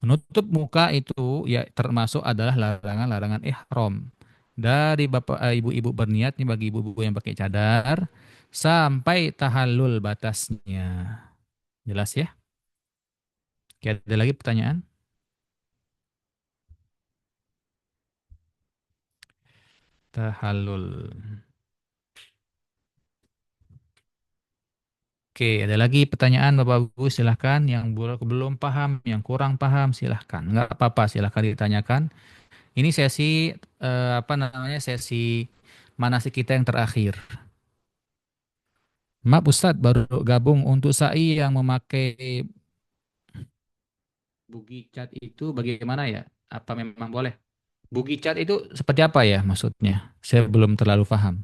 Menutup muka itu ya termasuk adalah larangan-larangan ihram. Dari bapak ibu-ibu berniat nih bagi ibu-ibu yang pakai cadar sampai tahallul batasnya. Jelas ya? Oke, ada lagi pertanyaan? Tahallul. Oke, ada lagi pertanyaan Bapak Ibu silahkan yang belum paham, yang kurang paham silahkan. Nggak apa-apa silahkan ditanyakan. Ini sesi apa namanya sesi manasik kita yang terakhir. Maaf Ustadz baru gabung untuk sa'i yang memakai bugi cat itu bagaimana ya? Apa memang boleh? Bugi cat itu seperti apa ya maksudnya? Saya belum terlalu paham.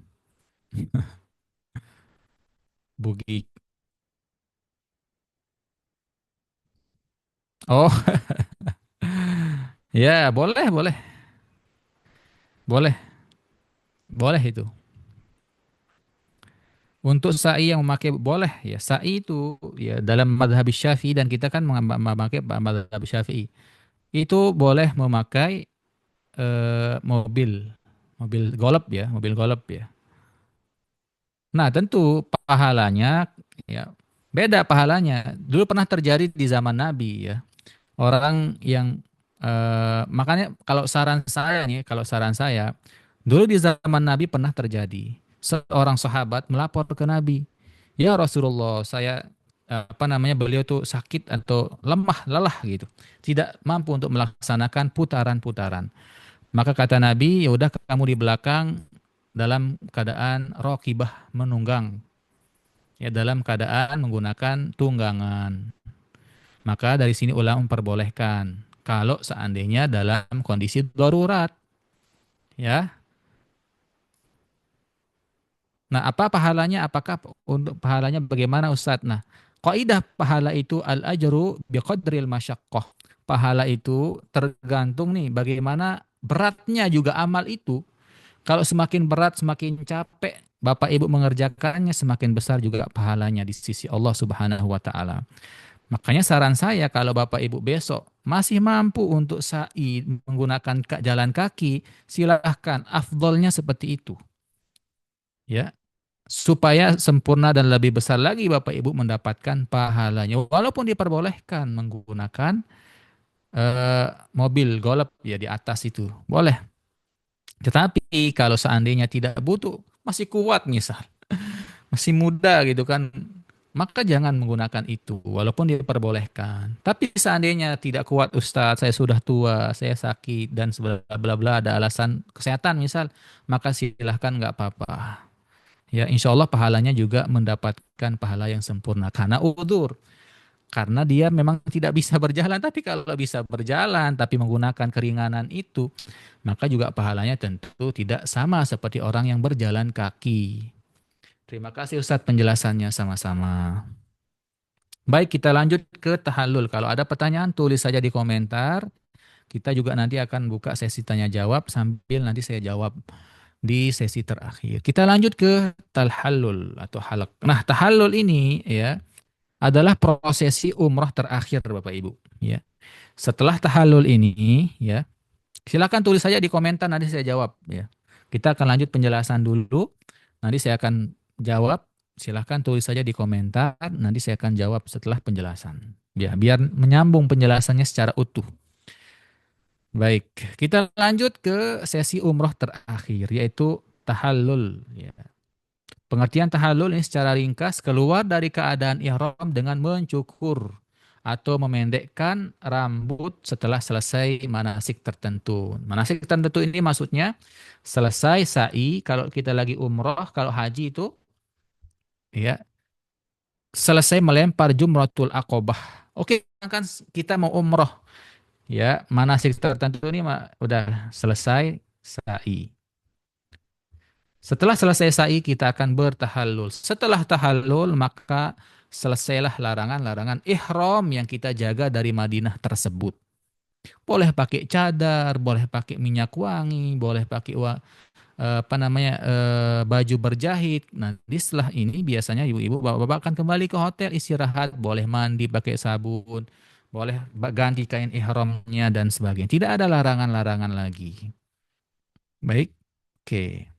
Bugi. Oh, ya boleh, boleh, boleh, boleh itu. Untuk sa'i yang memakai boleh ya. Sa'i itu ya dalam madhab Syafi'i dan kita kan memakai madhab Syafi'i. Itu boleh memakai mobil, mobil golf ya, mobil golf ya. Nah, tentu pahalanya ya beda pahalanya. Dulu pernah terjadi di zaman Nabi ya. Orang yang makanya kalau saran saya nih, kalau saran saya, dulu di zaman Nabi pernah terjadi. Seorang sahabat melapor ke Nabi, "Ya Rasulullah, saya apa namanya beliau tuh sakit atau lemah, lelah gitu. Tidak mampu untuk melaksanakan putaran-putaran." Maka kata Nabi, "Ya udah kamu di belakang dalam keadaan rokibah menunggang." Ya dalam keadaan menggunakan tunggangan. Maka dari sini ulama memperbolehkan kalau seandainya dalam kondisi darurat, ya. Nah, apa pahalanya? Apakah untuk pahalanya bagaimana Ustadz? Nah, kaidah pahala itu al-ajru biqadril masyaqqah. Pahala itu tergantung nih bagaimana beratnya juga amal itu. Kalau semakin berat, semakin capek Bapak Ibu mengerjakannya, semakin besar juga pahalanya di sisi Allah Subhanahu wa taala. Makanya saran saya kalau Bapak Ibu besok masih mampu untuk sa'i menggunakan jalan kaki, silahkan. Afdolnya seperti itu. Ya, supaya sempurna dan lebih besar lagi Bapak Ibu mendapatkan pahalanya. Walaupun diperbolehkan menggunakan mobil golf ya di atas itu. Boleh. Tetapi kalau seandainya tidak butuh, masih kuat misal, masih muda gitu kan, maka jangan menggunakan itu walaupun diperbolehkan. Tapi seandainya tidak kuat Ustadz, saya sudah tua, saya sakit dan bla bla bla ada alasan kesehatan misal, maka silahkan nggak apa-apa. Ya insya Allah pahalanya juga mendapatkan pahala yang sempurna karena udzur. Karena dia memang tidak bisa berjalan, tapi kalau bisa berjalan tapi menggunakan keringanan itu, maka juga pahalanya tentu tidak sama seperti orang yang berjalan kaki. Terima kasih Ustadz penjelasannya sama-sama. Baik, kita lanjut ke tahallul. Kalau ada pertanyaan, tulis saja di komentar. Kita juga nanti akan buka sesi tanya jawab sambil nanti saya jawab di sesi terakhir. Kita lanjut ke tahallul atau halak. Nah, tahallul ini ya adalah prosesi umrah terakhir Bapak Ibu. Ya. Setelah tahallul ini ya, silakan tulis saja di komentar nanti saya jawab ya. Kita akan lanjut penjelasan dulu. Nanti saya akan jawab. Silakan tulis saja di komentar. Nanti saya akan jawab setelah penjelasan. Ya, biar menyambung penjelasannya secara utuh. Baik, kita lanjut ke sesi umroh terakhir yaitu tahallul. Ya. Pengertian tahallul ini secara ringkas keluar dari keadaan ihram dengan mencukur atau memendekkan rambut setelah selesai manasik tertentu. Manasik tertentu ini maksudnya selesai sa'i kalau kita lagi umroh, kalau haji itu ya selesai melempar jumratul aqobah. Oke, kan kita mau umroh ya, manasik tertentu ini udah selesai sa'i. Setelah selesai sa'i kita akan bertahallul. Setelah tahallul maka selesailah larangan-larangan ihram yang kita jaga dari Madinah tersebut. Boleh pakai cadar, boleh pakai minyak wangi, boleh pakai apa namanya baju berjahit. Nanti setelah ini biasanya ibu-ibu bapak-bapak akan kembali ke hotel istirahat, boleh mandi pakai sabun, boleh ganti kain ihramnya dan sebagainya. Tidak ada larangan-larangan lagi. Baik. Oke.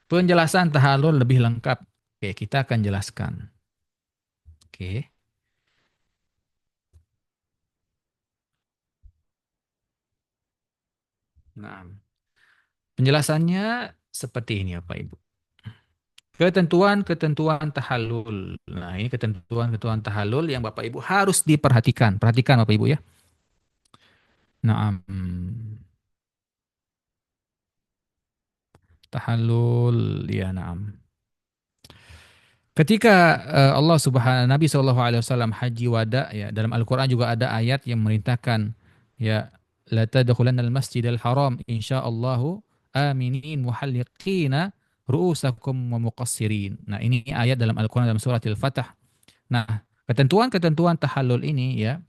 Penjelasan tahallul lebih lengkap. Oke, kita akan jelaskan. Oke. Nah, penjelasannya seperti ini Bapak Ibu. Ketentuan-ketentuan tahallul. Nah, ini ketentuan-ketentuan tahallul yang Bapak Ibu harus diperhatikan. Perhatikan Bapak Ibu ya. Nah, tahallul ya na'am. Ketika Allah Subhanahu Nabi Shallallahu Alaihi Wasallam haji wada ya dalam Al-Qur'an juga ada ayat yang merintahkan ya la tadkhulanna al-masjidal haram insyaallahu aminin muhalliqina ru'usakum wa muqassirin. Nah, ini ayat dalam Al-Qur'an dalam surat Al-Fatah. Nah, ketentuan-ketentuan tahallul ini ya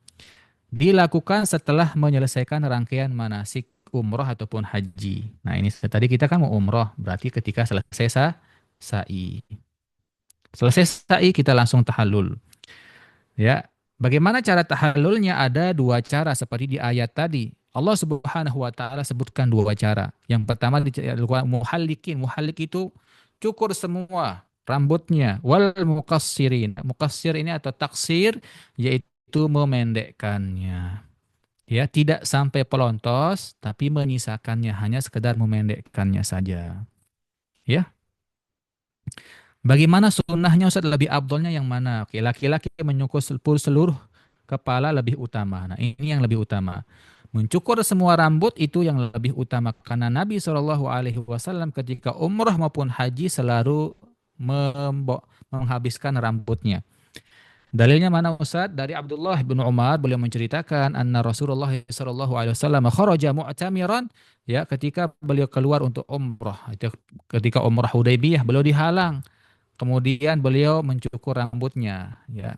dilakukan setelah menyelesaikan rangkaian manasik umroh ataupun haji. Nah, ini tadi kita kan mau umroh, berarti ketika selesai sa'i. Selesai sa'i kita langsung tahallul. Ya, bagaimana cara tahallulnya? Ada dua cara seperti di ayat tadi. Allah Subhanahu wa taala sebutkan dua cara. Yang pertama di muhallikin. Muhallik itu cukur semua rambutnya. Wal muqassirin. Muqassir ini atau taksir yaitu memendekkannya. Ya, tidak sampai pelontos tapi menyisakannya hanya sekedar memendekkannya saja. Ya. Bagaimana sunnahnya Ustaz, lebih abdolnya yang mana? Oke, laki-laki menyukur seluruh kepala lebih utama. Nah, ini yang lebih utama. Mencukur semua rambut itu yang lebih utama karena Nabi Shallallahu Alaihi Wasallam ketika umrah maupun haji selalu menghabiskan rambutnya. Dalilnya mana Ustaz? Dari Abdullah bin Umar beliau menceritakan anna Rasulullah Shallallahu Alaihi Wasallam kharaja mu'tamiran ya ketika beliau keluar untuk umrah. Itu ketika umrah Hudaybiyah beliau dihalang. Kemudian beliau mencukur rambutnya, ya,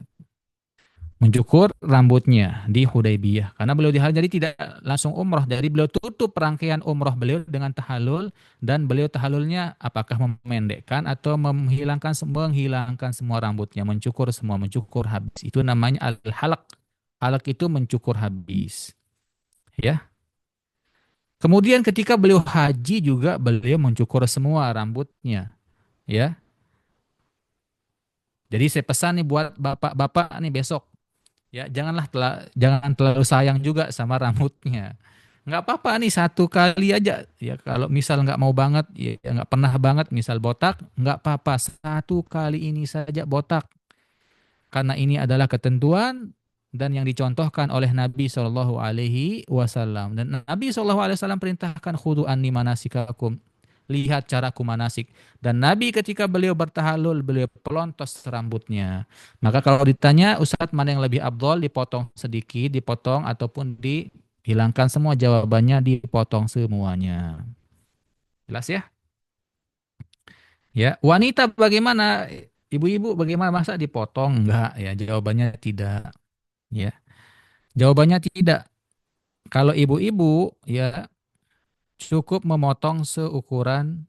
mencukur rambutnya di Hudaybiyah. Karena beliau dihalang jadi tidak langsung umroh. Jadi beliau tutup rangkaian umroh beliau dengan tahallul dan beliau tahallulnya apakah memendekkan atau menghilangkan semua rambutnya, mencukur habis. Itu namanya al-halaq. Halaq itu mencukur habis, ya. Kemudian ketika beliau haji juga beliau mencukur semua rambutnya, ya. Jadi saya pesan nih buat bapak-bapak nih besok. Ya, jangan terlalu sayang juga sama rambutnya. Nggak apa-apa nih satu kali aja. Ya kalau misal nggak mau banget, ya nggak pernah banget, misal botak, nggak apa-apa. Satu kali ini saja botak. Karena ini adalah ketentuan dan yang dicontohkan oleh Nabi Shallallahu Alaihi Wasallam. Dan Nabi Shallallahu Alaihi Wasallam perintahkan khudu anni manasikakum. Lihat caraku manasik. Dan Nabi ketika beliau bertahalul, beliau pelontos rambutnya. Maka kalau ditanya, Ustadz mana yang lebih abdol, dipotong sedikit, dipotong, ataupun dihilangkan semua, jawabannya dipotong semuanya. Jelas ya? Ya, wanita bagaimana? Ibu-ibu bagaimana masa dipotong? Enggak ya, jawabannya tidak. Ya, jawabannya tidak. Kalau ibu-ibu ya cukup memotong seukuran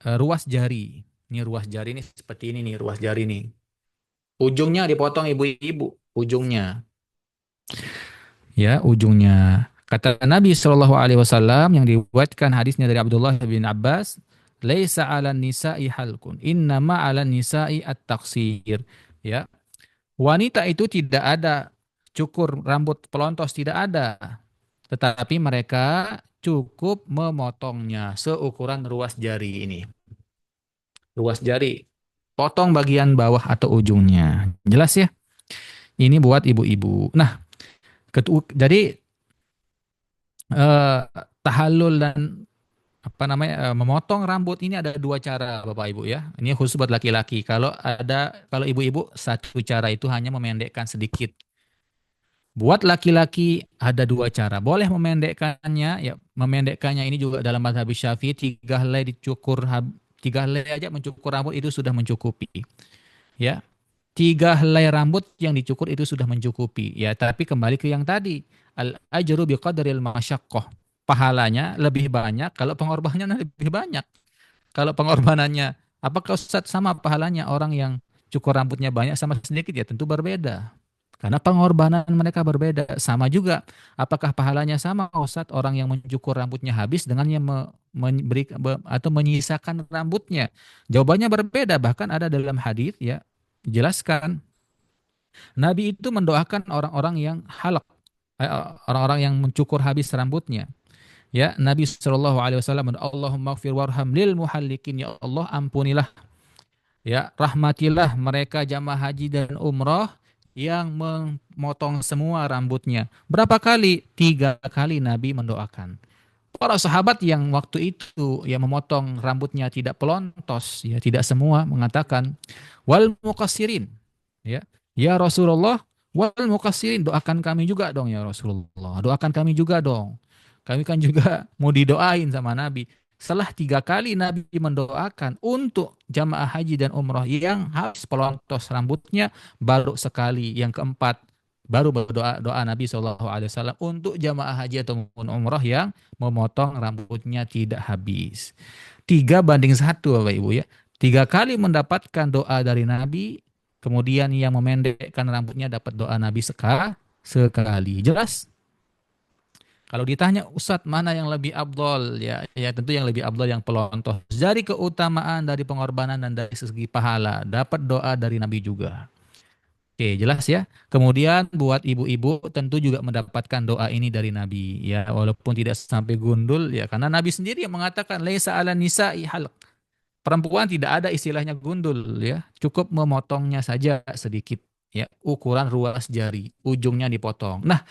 ruas jari. Ini ruas jari ini seperti ini nih, ruas jari nih. Ujungnya dipotong ibu-ibu, ujungnya. Ya, ujungnya. Kata Nabi Shallallahu Alaihi Wasallam yang dibuatkan hadisnya dari Abdullah bin Abbas, "Laisa 'alan nisa'i halkun, innama 'alan nisa'i at-taqsir." Ya, wanita itu tidak ada cukur rambut pelontos, tidak ada. Tetapi mereka cukup memotongnya seukuran ruas jari ini. Ruas jari. Potong bagian bawah atau ujungnya. Jelas ya? Ini buat ibu-ibu. Nah, jadi eh, tahallul dan apa namanya memotong rambut ini ada dua cara Bapak Ibu ya. Ini khusus buat laki-laki. Kalau ibu-ibu satu cara itu hanya memendekkan sedikit. Buat laki-laki ada dua cara. Boleh memendekkannya ya. Memendekkannya ini juga dalam mazhab Syafi'i tiga helai dicukur tiga helai aja mencukur rambut itu sudah mencukupi. Ya, tiga helai rambut yang dicukur itu sudah mencukupi. Ya, tapi kembali ke yang tadi, al ajru biqadril masyaqqah. Pahalanya lebih banyak kalau pengorbanannya lebih banyak. Kalau pengorbanannya, apakah Ustaz sama pahalanya orang yang cukur rambutnya banyak sama sedikit ya tentu berbeda. Karena pengorbanan mereka berbeda. Sama juga, apakah pahalanya sama Ustadz orang yang mencukur rambutnya habis dengan yang atau menyisakan rambutnya? Jawabannya berbeda. Bahkan ada dalam hadis ya dijelaskan Nabi itu mendoakan orang-orang yang halak, orang-orang yang mencukur habis rambutnya. Ya, Nabi Shallallahu Alaihi Wasallam, Allahumma gfir warham lil muhallikin, ya Allah ampunilah, ya rahmatilah mereka jamaah haji dan umroh yang memotong semua rambutnya. Berapa kali? 3 kali Nabi mendoakan. Para sahabat yang waktu itu yang memotong rambutnya tidak pelontos, ya tidak semua mengatakan wal muqassirin, ya. Ya Rasulullah, wal muqassirin, doakan kami juga dong ya Rasulullah. Doakan kami juga dong. Kami kan juga mau didoain sama Nabi. Setelah 3 kali Nabi mendoakan untuk jamaah haji dan umroh yang habis pelontos rambutnya, baru sekali yang keempat baru berdoa doa Nabi SAW untuk jamaah haji ataupun umroh yang memotong rambutnya tidak habis. 3 banding 1 Bapak Ibu ya. 3 kali mendapatkan doa dari Nabi, kemudian yang memendekkan rambutnya dapat doa Nabi sekali. Jelas? Kalau ditanya Ustadz mana yang lebih abdol, ya, ya tentu yang lebih abdol yang pelontos. Dari keutamaan, dari pengorbanan dan dari segi pahala dapat doa dari Nabi juga. Oke, jelas ya. Kemudian buat ibu-ibu tentu juga mendapatkan doa ini dari Nabi, ya walaupun tidak sampai gundul, ya karena Nabi sendiri yang mengatakan laisa ala nisa'i halq. Perempuan tidak ada istilahnya gundul, ya cukup memotongnya saja sedikit, ya ukuran ruas jari ujungnya dipotong. Nah,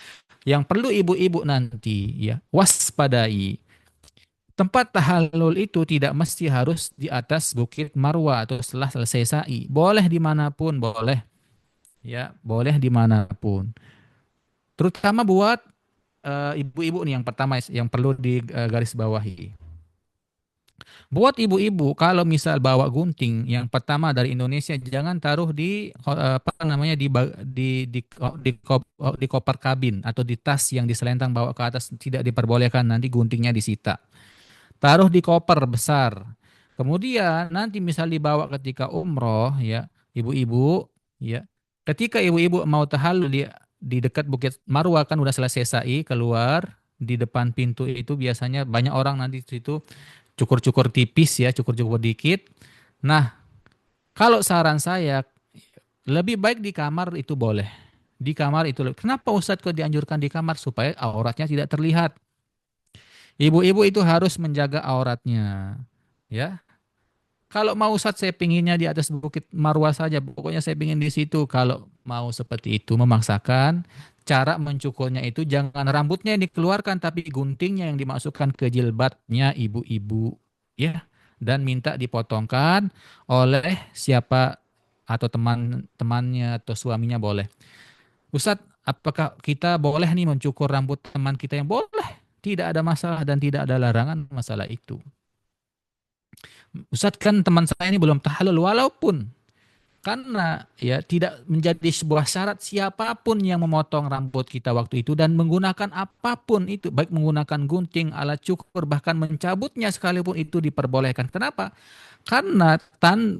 yang perlu ibu-ibu nanti ya waspadai, tempat tahallul itu tidak mesti harus di atas Bukit Marwa atau setelah selesai sa'i. Boleh dimanapun, boleh. Ya, boleh dimanapun. Terutama buat ibu-ibu nih yang pertama yang perlu digaris bawahi. Buat ibu-ibu kalau misal bawa gunting, yang pertama dari Indonesia jangan taruh di apa namanya di koper kabin atau di tas yang diselentang bawa ke atas, tidak diperbolehkan, nanti guntingnya disita. Taruh di koper besar. Kemudian nanti misal dibawa ketika umroh ya, ibu-ibu ya. Ketika ibu-ibu mau tahallul di dekat Bukit Marwah kan udah selesai sa'i, keluar di depan pintu itu biasanya banyak orang nanti di situ cukur-cukur tipis ya, cukur-cukur dikit. Nah, kalau saran saya lebih baik di kamar itu boleh. Di kamar itu. Kenapa Ustadz kok dianjurkan di kamar? Supaya auratnya tidak terlihat. Ibu-ibu itu harus menjaga auratnya. Ya. Kalau mau Ustadz saya pinginnya di atas Bukit Marwah saja. Pokoknya saya pingin di situ. Kalau mau seperti itu memaksakan, cara mencukurnya itu jangan rambutnya yang dikeluarkan tapi guntingnya yang dimasukkan ke jilbabnya ibu-ibu. Ya. Dan minta dipotongkan oleh siapa atau teman-temannya atau suaminya boleh. Ustadz, apakah kita boleh nih mencukur rambut teman kita yang boleh? Tidak ada masalah dan tidak ada larangan masalah itu. Ustadz kan teman saya ini belum tahallul walaupun karena ya tidak menjadi sebuah syarat siapapun yang memotong rambut kita waktu itu dan menggunakan apapun itu, baik menggunakan gunting, alat cukur, bahkan mencabutnya sekalipun itu diperbolehkan. Kenapa? Karena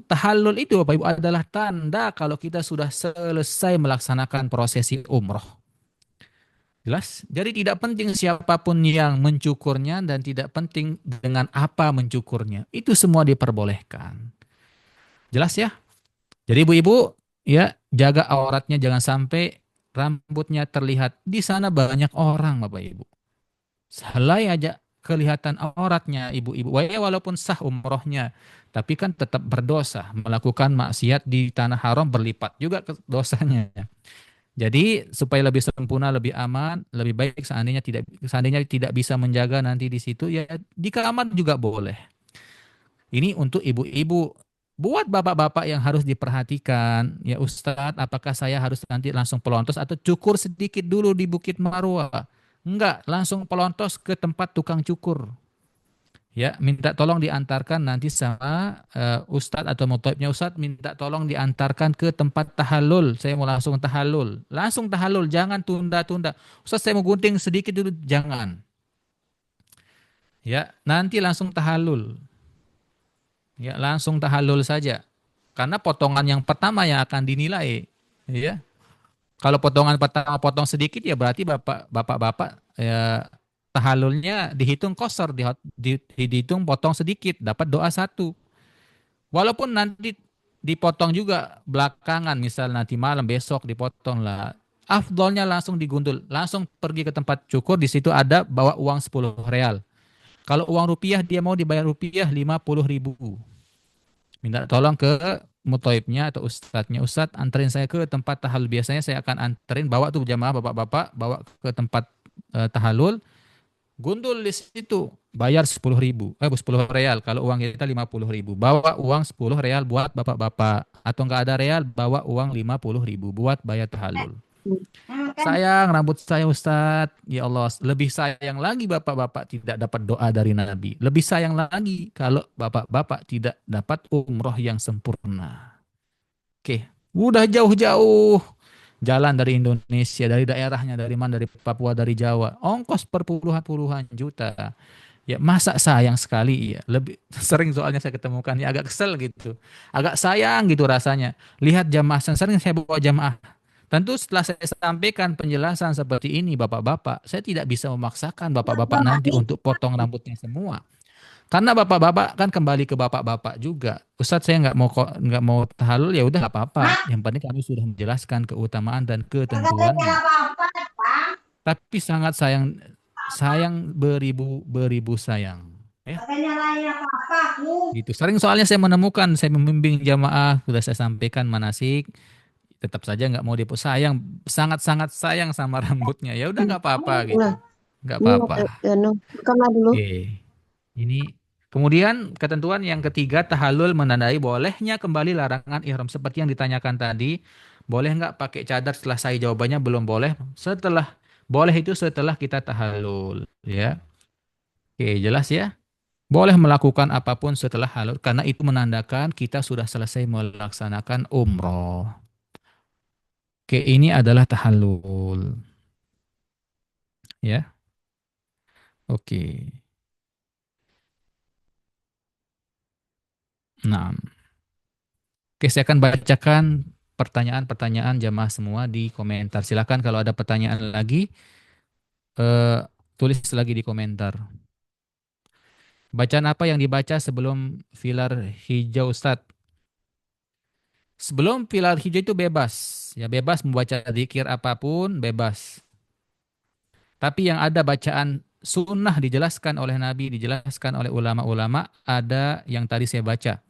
tahallul itu Bapak Ibu adalah tanda kalau kita sudah selesai melaksanakan prosesi umroh. Jelas? Jadi tidak penting siapapun yang mencukurnya dan tidak penting dengan apa mencukurnya. Itu semua diperbolehkan. Jelas ya? Jadi ibu-ibu ya jaga auratnya jangan sampai rambutnya terlihat. Di sana banyak orang Bapak Ibu. Selai aja kelihatan auratnya ibu-ibu. Walaupun sah umrohnya. Tapi kan tetap berdosa. Melakukan maksiat di tanah haram berlipat juga dosanya. Jadi supaya lebih sempurna, lebih aman, lebih baik seandainya tidak bisa menjaga nanti di situ ya di kamar juga boleh. Ini untuk ibu-ibu. Buat bapak-bapak yang harus diperhatikan, ya Ustadz, apakah saya harus nanti langsung pelontos atau cukur sedikit dulu di Bukit Marwah? Enggak, langsung pelontos ke tempat tukang cukur. Ya, minta tolong diantarkan nanti sama Ustadz atau muthaifnya Ustadz, minta tolong diantarkan ke tempat tahallul. Saya mau langsung tahallul. Langsung tahallul, jangan tunda-tunda. Ustadz saya mau gunting sedikit dulu, jangan. Ya, nanti langsung tahallul. Ya, langsung tahallul saja. Karena potongan yang pertama yang akan dinilai, ya. Kalau potongan pertama potong sedikit ya berarti bapak-bapak ya tahallulnya dihitung kosor, dihitung potong sedikit, dapat doa satu. Walaupun nanti dipotong juga belakangan, misal nanti malam besok dipotong lah. Afdolnya langsung digundul, langsung pergi ke tempat cukur, di situ ada bawa uang 10 real. Kalau uang rupiah dia mau dibayar rupiah 50.000. Minta tolong ke mutoibnya atau ustadznya, Ustadz anterin saya ke tempat tahallul. Biasanya saya akan anterin, bawa tuh jamaah bapak-bapak, bawa ke tempat tahallul, gundul di situ, bayar 10.000, 10 real. Kalau uang kita 50.000, bawa uang 10 real buat bapak-bapak. Atau nggak ada real, bawa uang 50.000 buat bayar tahallul. Sayang rambut saya Ustadz. Ya Allah, lebih sayang lagi bapak-bapak tidak dapat doa dari Nabi. Lebih sayang lagi kalau bapak-bapak tidak dapat umroh yang sempurna. Oke, udah jauh-jauh jalan dari Indonesia, dari daerahnya, dari mana, dari Papua, dari Jawa. Ongkos per puluhan-puluhan juta. Ya masa sayang sekali ya. Lebih sering soalnya saya ketemukan ya agak kesel gitu. Agak sayang gitu rasanya. Lihat jamaah, sering saya bawa jamaah. Tentu setelah saya sampaikan penjelasan seperti ini Bapak-bapak, saya tidak bisa memaksakan Bapak-bapak nanti untuk potong rambutnya semua. Karena Bapak-bapak kan kembali ke Bapak-bapak juga. Ustadz saya nggak mau tahallul ya udah nggak apa-apa. Yang penting kami sudah menjelaskan keutamaan dan ketentuannya. Tapi sangat sayang sayang beribu beribu sayang. Ya, gitu. Sering soalnya saya menemukan, saya membimbing jamaah, sudah saya sampaikan manasik, tetap saja nggak mau dipotong. Sayang, sangat-sangat sayang sama rambutnya. Ya udah nggak apa-apa gitu, Nah, nggak ini apa-apa. anu, rekamlah dulu. Oke, ini kemudian ketentuan yang ketiga tahallul menandai bolehnya kembali larangan ihram seperti yang ditanyakan tadi. Boleh nggak pakai cadar? Setelah saya jawabannya belum boleh. Setelah boleh itu setelah kita tahallul, ya. Oke, jelas ya. Boleh melakukan apapun setelah halal karena itu menandakan kita sudah selesai melaksanakan umroh. Oke, ini adalah tahallul, ya. Oke. Nah, oke saya akan bacakan pertanyaan-pertanyaan jamaah semua di komentar. Silakan kalau ada pertanyaan lagi, eh, tulis lagi di komentar. Bacaan apa yang dibaca sebelum filar hijau, Ustadz? Sebelum filar hijau itu bebas, ya bebas membaca zikir apapun, bebas. Tapi yang ada bacaan sunnah dijelaskan oleh Nabi, dijelaskan oleh ulama-ulama, ada yang tadi saya baca.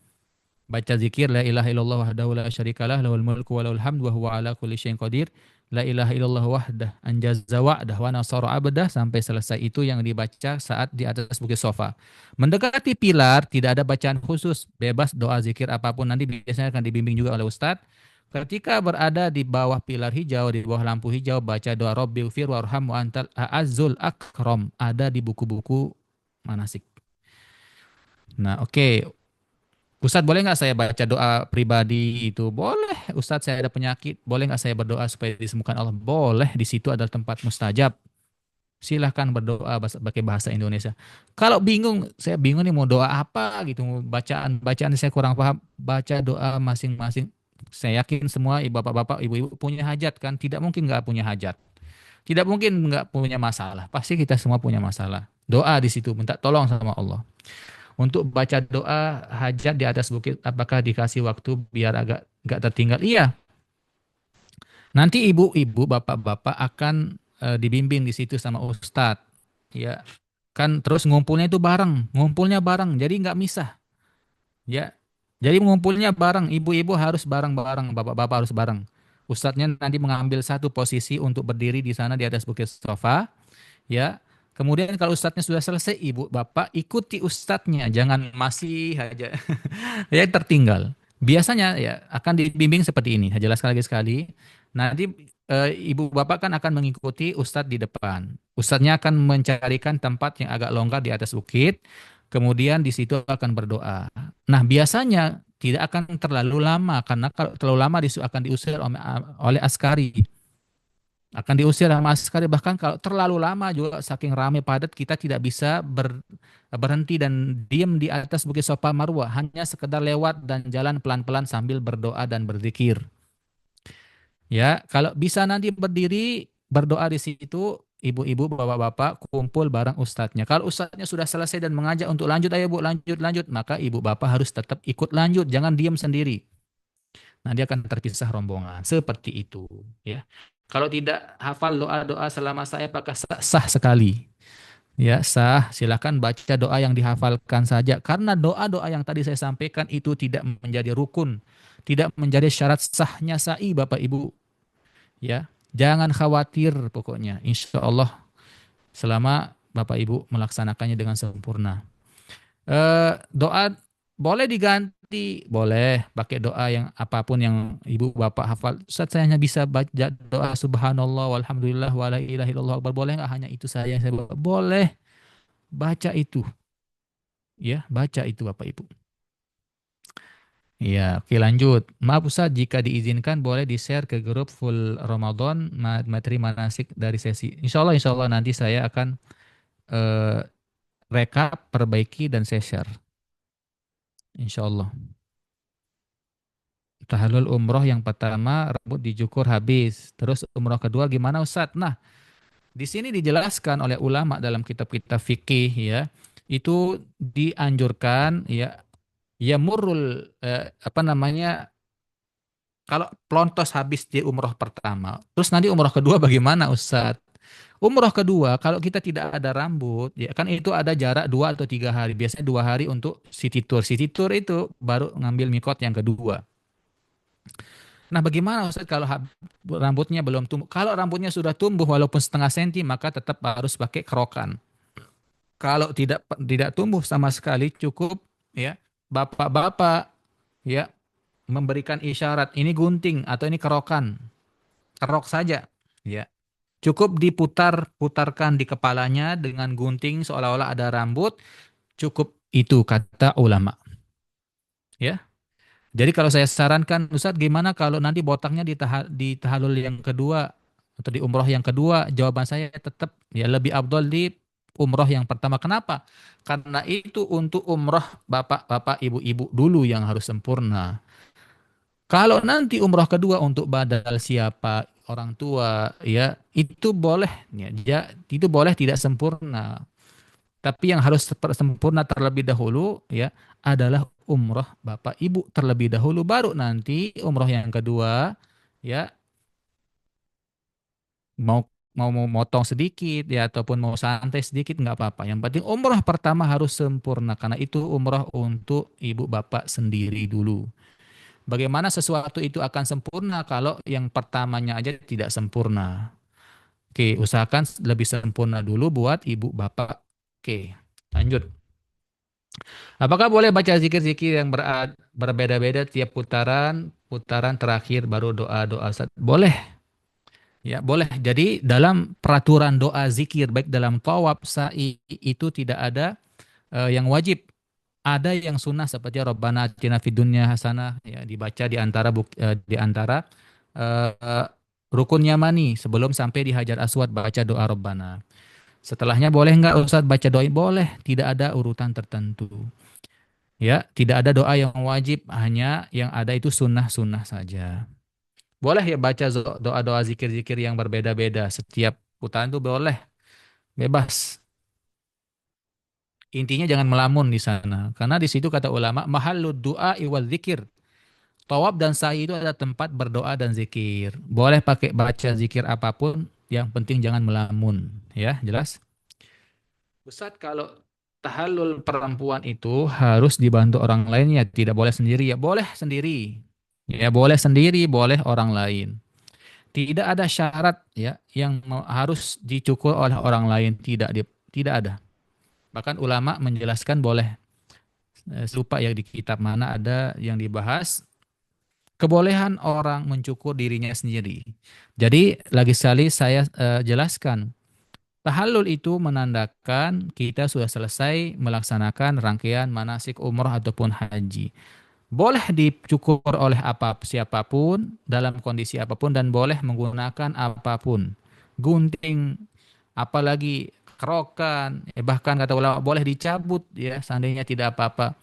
Baca zikir la ilaha illallah wahdahu la syarikalah lahul mulku wa lahul hamdu wa huwa ala kulli syai'in qadir. La ilaha illallah wahdah anjazza wa'dah wa nasara abdah sampai selesai itu yang dibaca saat di atas bukit sofa. Mendekati pilar tidak ada bacaan khusus, bebas doa zikir apapun nanti biasanya akan dibimbing juga oleh ustadz. Ketika berada di bawah pilar hijau, di bawah lampu hijau, baca doa Rabbighfir warham wa antal a'azzul akram. Ada di buku-buku manasik. Nah, oke. Ustadz boleh nggak saya baca doa pribadi itu? Boleh. Ustadz saya ada penyakit. Boleh nggak saya berdoa supaya disembuhkan Allah? Boleh. Di situ adalah tempat mustajab. Silahkan berdoa pakai bahasa Indonesia. Kalau bingung, saya bingung nih mau doa apa gitu. Bacaan saya kurang paham. Baca doa masing-masing. Saya yakin semua bapak-bapak, ibu-ibu punya hajat kan? Tidak mungkin nggak punya hajat. Tidak mungkin nggak punya masalah. Pasti kita semua punya masalah. Doa di situ, minta tolong sama Allah. Untuk baca doa hajat di atas bukit, apakah dikasih waktu biar agak nggak tertinggal? Iya. Nanti ibu-ibu, bapak-bapak akan dibimbing di situ sama ustadz. Ya, kan terus ngumpulnya bareng, jadi nggak misah. Ya, jadi ngumpulnya bareng, ibu-ibu harus bareng-bareng, bapak-bapak harus bareng. Ustadznya nanti mengambil satu posisi untuk berdiri di sana di atas bukit sofa. Ya. Kemudian kalau ustadznya sudah selesai, ibu bapak ikuti ustadznya, jangan masih aja ya tertinggal. Biasanya ya akan dibimbing seperti ini. Saya jelaskan lagi sekali. Nanti ibu bapak kan akan mengikuti ustadz di depan. Ustadznya akan mencarikan tempat yang agak longgar di atas bukit. Kemudian di situ akan berdoa. Nah biasanya tidak akan terlalu lama karena kalau terlalu lama akan diusir oleh askari, akan diusir sama sekali. Bahkan kalau terlalu lama juga saking ramai padat kita tidak bisa berhenti dan diam di atas bukit Safa Marwah, hanya sekedar lewat dan jalan pelan-pelan sambil berdoa dan berzikir. Ya, kalau bisa nanti berdiri berdoa di situ, ibu-ibu, bapak-bapak kumpul bareng ustadznya. Kalau ustadznya sudah selesai dan mengajak untuk lanjut, ayo bu, lanjut, lanjut, maka ibu bapak harus tetap ikut lanjut, jangan diam sendiri. Nanti akan terpisah rombongan. Seperti itu, ya. Kalau tidak hafal doa-doa selama saya pakai sah, sah sekali. Ya, sah. Silakan baca doa yang dihafalkan saja. Karena doa-doa yang tadi saya sampaikan itu tidak menjadi rukun, tidak menjadi syarat sahnya sa'i, Bapak Ibu. Ya, jangan khawatir pokoknya. Insya Allah selama Bapak Ibu melaksanakannya dengan sempurna. Doa boleh diganti, boleh pakai doa yang apapun yang ibu bapak hafal. Ustaz, saya hanya bisa baca doa subhanallah walhamdulillah wala ilaha illallah akbar. Boleh nggak hanya itu saja yang saya baca? Boleh, baca itu. Ya, baca itu Bapak Ibu. Ya, oke lanjut. Maaf Ustaz, jika diizinkan boleh di-share ke grup full Ramadan materi manasik dari sesi. Insya Allah nanti saya akan eh, rekap, perbaiki, dan saya share. Insya Allah. Tahallul umroh yang pertama rambut dicukur habis. Terus umroh kedua gimana Ustadz? Nah, di sini dijelaskan oleh ulama dalam kitab-kitab fikih ya, itu dianjurkan ya, ya murul apa namanya, kalau plontos habis di umroh pertama, terus nanti umroh kedua bagaimana Ustadz? Umroh kedua kalau kita tidak ada rambut ya kan itu ada jarak 2 atau 3 hari. Biasanya 2 hari untuk city tour. City tour itu baru ngambil mikot yang kedua. Nah, bagaimana Ustaz kalau rambutnya belum tumbuh? Kalau rambutnya sudah tumbuh walaupun setengah senti, maka tetap harus pakai kerokan. Kalau tidak tumbuh sama sekali, cukup ya bapak-bapak ya memberikan isyarat ini gunting atau ini kerokan, kerok saja. Ya, cukup diputar-putarkan di kepalanya dengan gunting seolah-olah ada rambut. Cukup itu kata ulama. Ya. Jadi kalau saya sarankan, Ustadz gimana kalau nanti botaknya di tahallul yang kedua atau di umroh yang kedua? Jawaban saya tetap ya lebih afdol di umroh yang pertama. Kenapa? Karena itu untuk umroh bapak-bapak, ibu-ibu dulu yang harus sempurna. Kalau nanti umroh kedua untuk badal siapa orang tua ya itu boleh itu boleh tidak sempurna. Tapi yang harus sempurna terlebih dahulu ya adalah umroh Bapak Ibu terlebih dahulu baru nanti umroh yang kedua ya mau mau motong sedikit ya ataupun mau santai sedikit nggak apa-apa. Yang penting umroh pertama harus sempurna karena itu umroh untuk ibu bapak sendiri dulu. Bagaimana sesuatu itu akan sempurna kalau yang pertamanya aja tidak sempurna? Oke, usahakan lebih sempurna dulu buat ibu bapak. Oke, lanjut. Apakah boleh baca zikir-zikir yang berbeda-beda tiap putaran, putaran terakhir baru doa-doa Ustaz? Boleh, ya boleh. Jadi dalam peraturan doa zikir baik dalam tawaf, sa'i itu tidak ada yang wajib. Ada yang sunnah seperti Rabbana atina fid dunya hasanah ya dibaca di antara eh, rukun yamani sebelum sampai di Hajar Aswad baca doa Rabbana. Setelahnya boleh nggak Ustaz baca doa? Boleh, tidak ada urutan tertentu. Ya, tidak ada doa yang wajib, hanya yang ada itu sunnah-sunnah saja. Boleh ya baca doa-doa zikir-zikir yang berbeda-beda. Setiap putaran itu boleh, bebas. Intinya jangan melamun di sana. Karena di situ kata ulama, mahallud du'a iwal zikir. Tawab dan sa'i itu adalah tempat berdoa dan zikir. Boleh pakai baca zikir apapun, yang penting jangan melamun. Ya, jelas? Ustadz, kalau tahallul perempuan itu harus dibantu orang lain ya, tidak boleh sendiri ya, boleh sendiri. Ya, boleh sendiri, boleh orang lain. Tidak ada syarat ya yang harus dicukur oleh orang lain, tidak ada. Bahkan ulama menjelaskan boleh. Lupa ya di kitab mana ada yang dibahas kebolehan orang mencukur dirinya sendiri. Jadi lagi sekali saya jelaskan. Tahallul itu menandakan kita sudah selesai melaksanakan rangkaian manasik umroh ataupun haji. Boleh dicukur oleh siapapun, dalam kondisi apapun, dan boleh menggunakan apapun. Gunting, apalagi kerokan, bahkan kata ulama boleh dicabut ya, seandainya tidak apa-apa.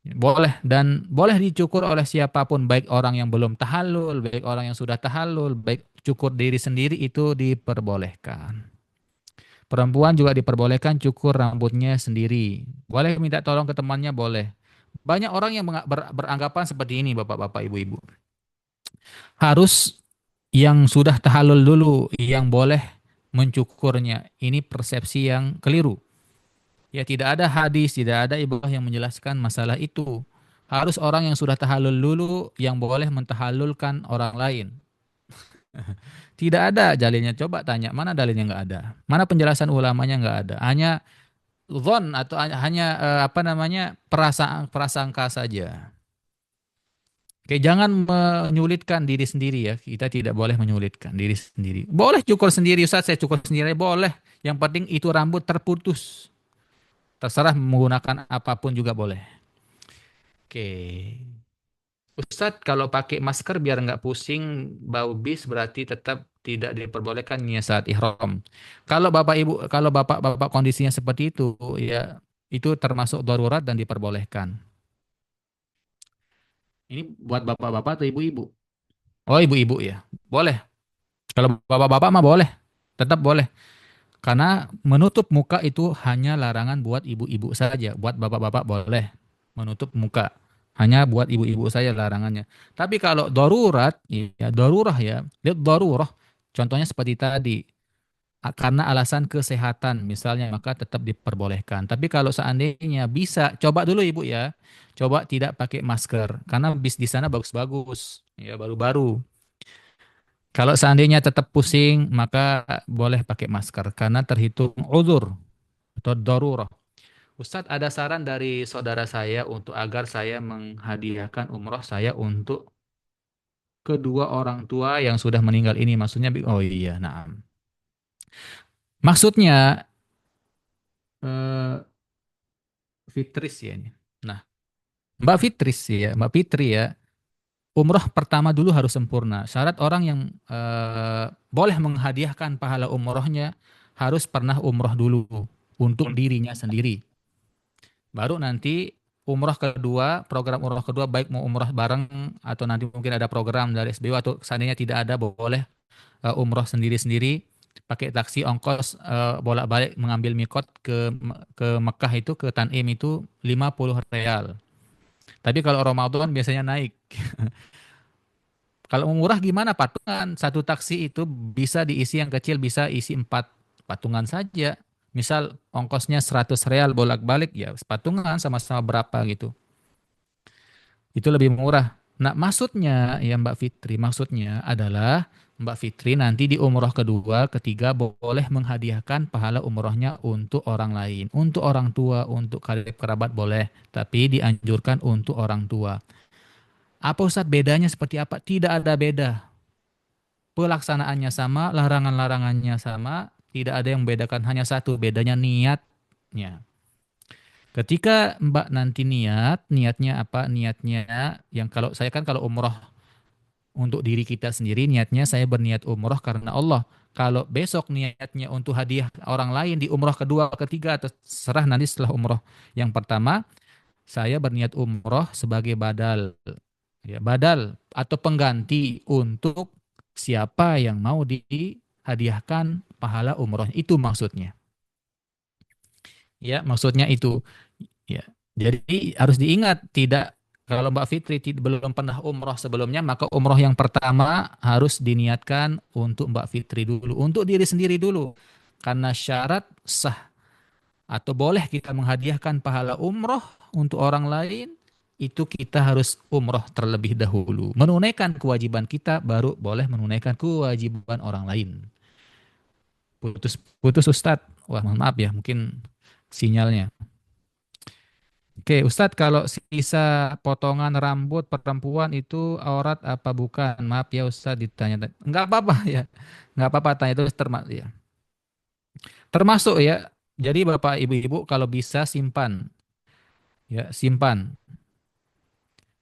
Boleh dan boleh dicukur oleh siapapun, baik orang yang belum tahallul, baik orang yang sudah tahallul, baik cukur diri sendiri itu diperbolehkan. Perempuan juga diperbolehkan cukur rambutnya sendiri. Boleh minta tolong ke temannya, boleh. Banyak orang yang beranggapan seperti ini, bapak-bapak, ibu-ibu. Harus yang sudah tahallul dulu yang boleh mencukurnya. Ini persepsi yang keliru. Ya tidak ada hadis, tidak ada ibrah yang menjelaskan masalah itu. Harus orang yang sudah tahallul dulu yang boleh mentahallulkan orang lain. Tidak ada dalilnya. Coba tanya, mana dalilnya nggak ada? Mana penjelasan ulamanya nggak ada? Hanya zon atau hanya apa namanya prasangka saja. Oke, jangan menyulitkan diri sendiri ya. Kita tidak boleh menyulitkan diri sendiri. Boleh cukur sendiri, Ustaz, saya cukur sendiri boleh. Yang penting itu rambut terputus. Terserah menggunakan apapun juga boleh. Oke. Ustadz, kalau pakai masker biar nggak pusing bau bis berarti tetap tidak diperbolehkan ya saat ihram. Kalau bapak-bapak kondisinya seperti itu, ya itu termasuk darurat dan diperbolehkan. Ini buat bapak-bapak atau ibu-ibu? Oh, ibu-ibu ya. Boleh. Kalau bapak-bapak mah boleh. Tetap boleh. Karena menutup muka itu hanya larangan buat ibu-ibu saja. Buat bapak-bapak boleh menutup muka. Hanya buat ibu-ibu saja larangannya. Tapi kalau darurat, ya darurah ya. Lihat darurah. Contohnya seperti tadi. Karena alasan kesehatan misalnya, maka tetap diperbolehkan. Tapi kalau seandainya bisa, coba dulu ibu ya. Coba tidak pakai masker. Karena bis di sana bagus-bagus. Ya baru-baru. Kalau seandainya tetap pusing, maka boleh pakai masker karena terhitung uzur atau darurah. Ustadz, ada saran dari saudara saya untuk agar saya menghadiahkan umroh saya untuk kedua orang tua yang sudah meninggal ini. Maksudnya, oh iya, nah. Maksudnya eh, Fitris ya ini. Nah, Mbak Fitris ya, Mbak Fitri ya. Umroh pertama dulu harus sempurna. Syarat orang yang boleh menghadiahkan pahala umrohnya harus pernah umroh dulu untuk dirinya sendiri. Baru nanti umroh kedua, program umroh kedua baik mau umroh bareng atau nanti mungkin ada program dari SBU atau seandainya tidak ada boleh umroh sendiri-sendiri pakai taksi ongkos bolak-balik mengambil mikot ke Mekah itu ke Tanim itu 50 real. Tapi kalau Ramadan biasanya naik. Kalau murah gimana patungan? Satu taksi itu bisa diisi yang kecil bisa isi 4 patungan saja. Misal ongkosnya 100 real bolak-balik ya patungan sama-sama berapa gitu. Itu lebih murah. Nah, maksudnya ya Mbak Fitri, maksudnya adalah Mbak Fitri nanti di umroh kedua, ketiga boleh menghadiahkan pahala umrohnya untuk orang lain, untuk orang tua, untuk karib kerabat boleh, tapi dianjurkan untuk orang tua. Apa Ustadz bedanya seperti apa? Tidak ada beda. Pelaksanaannya sama, larangan-larangannya sama, tidak ada yang membedakan, hanya satu, bedanya niatnya. Ketika Mbak nanti niatnya apa? Niatnya yang kalau saya kan kalau umroh untuk diri kita sendiri, niatnya saya berniat umroh karena Allah. Kalau besok niatnya untuk hadiah orang lain di umroh kedua, ketiga, atau serah nanti setelah umroh yang pertama, saya berniat umroh sebagai badal. Ya, badal atau pengganti untuk siapa yang mau dihadiahkan pahala umroh. Itu maksudnya. Ya, maksudnya itu. Ya. Jadi harus diingat tidak kalau Mbak Fitri belum pernah umroh sebelumnya, maka umroh yang pertama harus diniatkan untuk Mbak Fitri dulu, untuk diri sendiri dulu. Karena syarat sah atau boleh kita menghadiahkan pahala umroh untuk orang lain, itu kita harus umroh terlebih dahulu. Menunaikan kewajiban kita, baru boleh menunaikan kewajiban orang lain. Putus, putus Ustadz. Wah, mohon maaf ya, mungkin sinyalnya. Oke, Ustadz, kalau sisa potongan rambut perempuan itu aurat apa bukan? Maaf ya Ustadz ditanya. Enggak apa-apa ya. Enggak apa-apa tanya itu termasuk ya. Termasuk ya. Jadi Bapak Ibu-ibu kalau bisa simpan ya, simpan.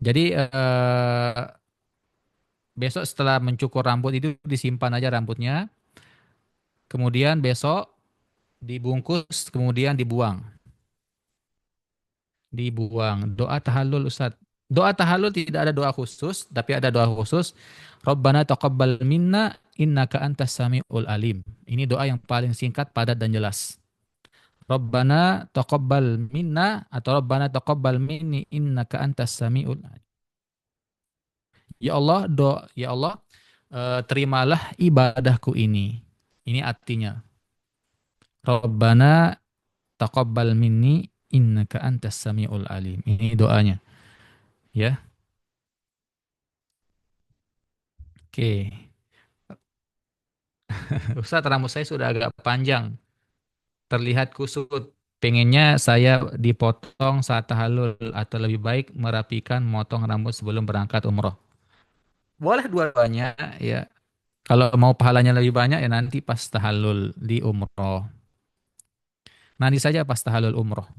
Jadi besok setelah mencukur rambut itu disimpan aja rambutnya. Kemudian besok dibungkus kemudian dibuang. Dibuang. Doa tahallul Ustaz. Doa tahallul tidak ada doa khusus, tapi ada doa khusus. Rabbana taqabbal minna innaka antas samiul alim. Ini doa yang paling singkat, padat dan jelas. Rabbana taqabbal minna atau Rabbana taqabbal minni innaka antas samiul alim. Ya Allah, ya Allah, terimalah ibadahku ini. Ini artinya. Rabbana taqabbal minni innaka antas samiul alim. Ini doanya, ya. Oke. Ustaz, rambut saya sudah agak panjang, terlihat kusut. Pengennya saya dipotong saat tahallul atau lebih baik merapikan motong rambut sebelum berangkat umroh. Boleh dua-duanya, ya. Kalau mau pahalanya lebih banyak ya nanti pas tahallul di umroh. Nanti saja pas tahallul umroh.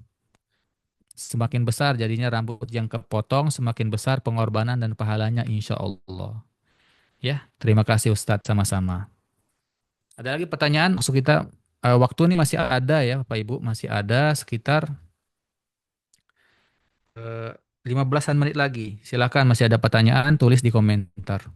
Semakin besar jadinya rambut yang kepotong, semakin besar pengorbanan dan pahalanya insya Allah. Ya, terima kasih Ustadz sama-sama. Ada lagi pertanyaan? Maksud kita waktu ini masih ada ya Bapak Ibu, masih ada sekitar eh, 15-an menit lagi. Silakan masih ada pertanyaan tulis di komentar.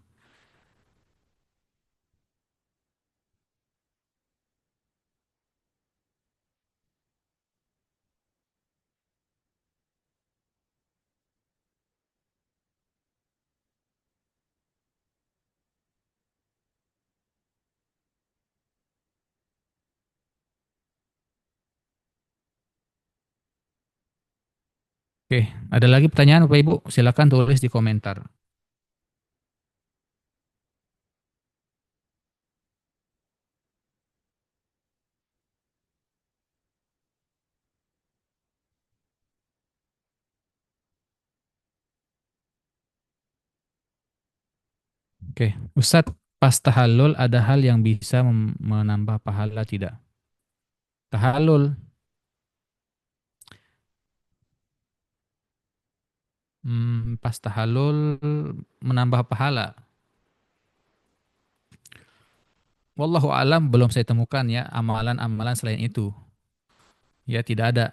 Oke, ada lagi pertanyaan Bapak Ibu? Silakan tulis di komentar. Oke, Ustadz, pas tahallul ada hal yang bisa menambah pahala tidak? Tahallul, pas tahallul menambah pahala. Wallahu alam belum saya temukan ya amalan-amalan selain itu. Ya tidak ada.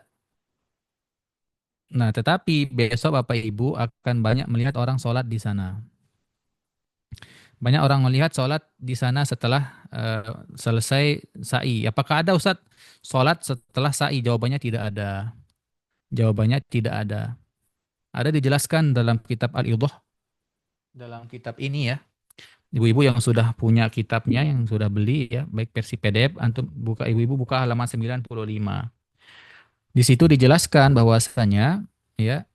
Nah, tetapi besok Bapak Ibu akan banyak melihat orang sholat di sana. Banyak orang melihat sholat di sana setelah selesai sa'i. Apakah ada Ustadz sholat setelah sa'i? Jawabannya tidak ada. Jawabannya tidak ada. Ada dijelaskan dalam kitab Al-Idah, dalam kitab ini ya. Ibu-ibu yang sudah punya kitabnya, yang sudah beli ya, baik versi PDF, antum buka ibu-ibu buka halaman 95. Di situ dijelaskan bahwasanya ya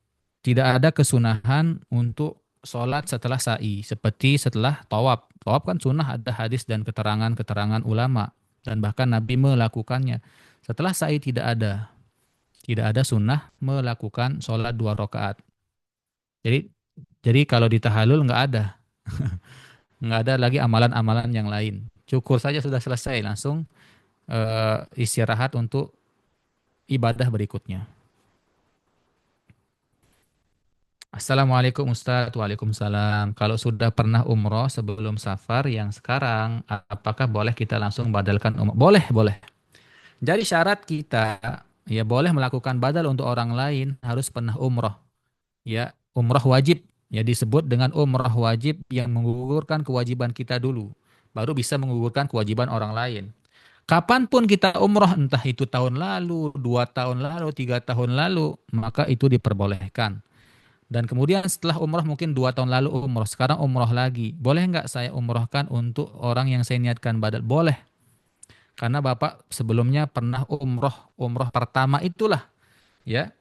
tidak ada kesunahan untuk sholat setelah sa'i seperti setelah tawaf. Tawaf kan sunnah, ada hadis dan keterangan-keterangan ulama dan bahkan Nabi melakukannya. Setelah sa'i tidak ada sunnah melakukan sholat 2 rakaat. Jadi jadi kalau di tahallul nggak ada lagi amalan-amalan yang lain. Cukur saja sudah selesai, langsung istirahat untuk ibadah berikutnya. Assalamualaikum Ustadz. Waalaikumsalam. Kalau sudah pernah umroh sebelum safar yang sekarang, apakah boleh kita langsung badalkan umroh? Boleh, boleh. Jadi syarat kita, ya boleh melakukan badal untuk orang lain, harus pernah umroh. Ya, umroh wajib. Ya disebut dengan umroh wajib yang menggugurkan kewajiban kita dulu. Baru bisa menggugurkan kewajiban orang lain. Kapanpun kita umroh, entah itu tahun lalu, 2 tahun lalu, 3 tahun lalu, maka itu diperbolehkan. Dan kemudian setelah umroh mungkin 2 tahun lalu umroh, sekarang umroh lagi. Boleh nggak saya umrohkan untuk orang yang saya niatkan badal? Boleh. Karena Bapak sebelumnya pernah umroh, umroh pertama itulah ya.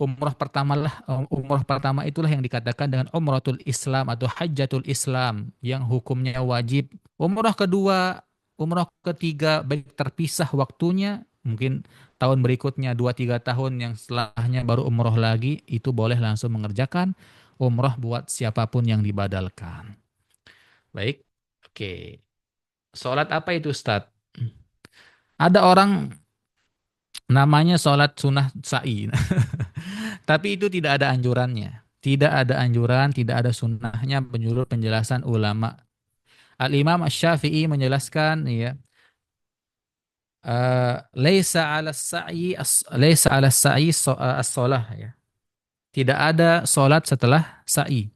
Umroh pertama itulah yang dikatakan dengan umratul Islam atau hajjatul Islam yang hukumnya wajib. Umroh kedua, umroh ketiga baik terpisah waktunya, mungkin tahun berikutnya 2 3 tahun yang setelahnya baru umroh lagi, itu boleh langsung mengerjakan umroh buat siapapun yang dibadalkan. Baik, oke. Sholat apa itu Ustadz? Ada orang namanya sholat sunnah sa'i. Tapi itu tidak ada anjurannya. Tidak ada anjuran, tidak ada sunnahnya menurut penjelasan ulama. Al-Imam Asy-Syafi'i menjelaskan ya, laisa 'ala sa'i as-shalah ya. Tidak ada sholat setelah sa'i.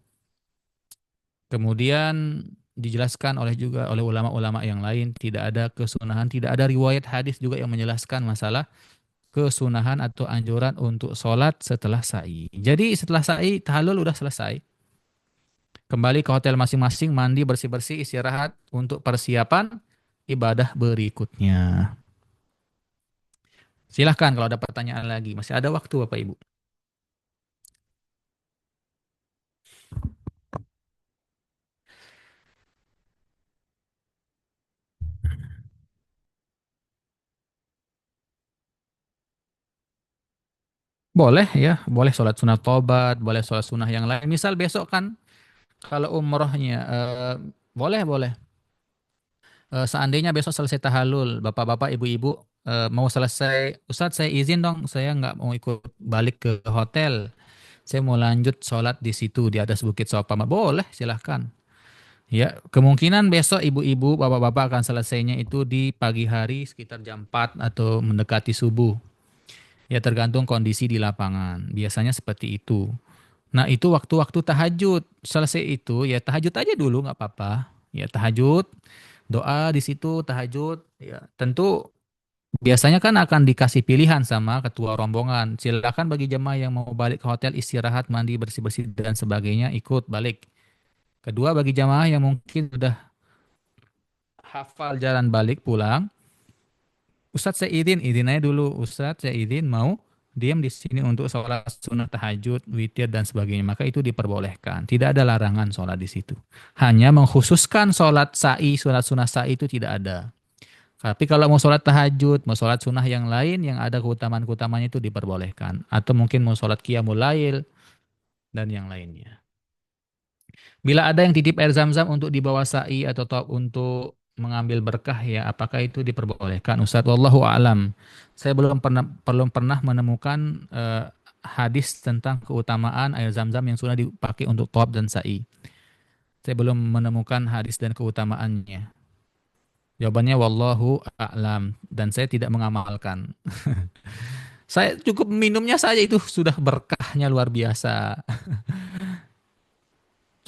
Kemudian dijelaskan oleh ulama-ulama yang lain, tidak ada kesunahan, tidak ada riwayat hadis juga yang menjelaskan masalah kesunahan atau anjuran untuk sholat setelah sa'i. Jadi setelah sa'i, tahallul udah selesai. Kembali ke hotel masing-masing, mandi, bersih-bersih, istirahat untuk persiapan ibadah berikutnya. Silahkan kalau ada pertanyaan lagi. Masih ada waktu Bapak Ibu. Boleh ya, boleh sholat sunat tobat, boleh sholat sunnah yang lain. Misal besok kan kalau umrohnya, boleh, boleh. Seandainya besok selesai tahallul, bapak-bapak, ibu-ibu mau selesai, Ustadz saya izin dong, saya nggak mau ikut balik ke hotel. Saya mau lanjut sholat di situ di atas Bukit Sopama. Boleh, silahkan. Ya, kemungkinan besok ibu-ibu, bapak-bapak akan selesainya itu di pagi hari sekitar jam 4 atau mendekati subuh. Ya, tergantung kondisi di lapangan. Biasanya seperti itu. Nah, itu waktu-waktu tahajud. Selesai itu, ya tahajud aja dulu, nggak apa-apa. Ya, tahajud, doa di situ, tahajud. Ya, tentu biasanya kan akan dikasih pilihan sama ketua rombongan. Silakan bagi jemaah yang mau balik ke hotel, istirahat, mandi, bersih-bersih, dan sebagainya, ikut balik. Kedua, bagi jemaah yang mungkin sudah hafal jalan balik pulang, Ustadz saya izin aja dulu. Ustadz saya izin mau diam di sini untuk sholat sunat tahajud, witir dan sebagainya. Maka itu diperbolehkan. Tidak ada larangan sholat di situ. Hanya mengkhususkan sholat sa'i, sholat sunat sa'i itu tidak ada. Tapi kalau mau sholat tahajud, mau sholat sunnah yang lain yang ada keutamaan-keutamanya itu diperbolehkan. Atau mungkin mau sholat qiyamul lail dan yang lainnya. Bila ada yang titip air zam-zam untuk dibawa sa'i atau untuk mengambil berkah ya, apakah itu diperbolehkan? Ustadz, wallahu a'lam. Saya belum pernah menemukan hadis tentang keutamaan air zam-zam yang sudah dipakai untuk tawaf dan sa'i. Saya belum menemukan hadis dan keutamaannya. Jawabannya wallahu a'lam dan saya tidak mengamalkan. Saya cukup minumnya saja itu sudah berkahnya luar biasa.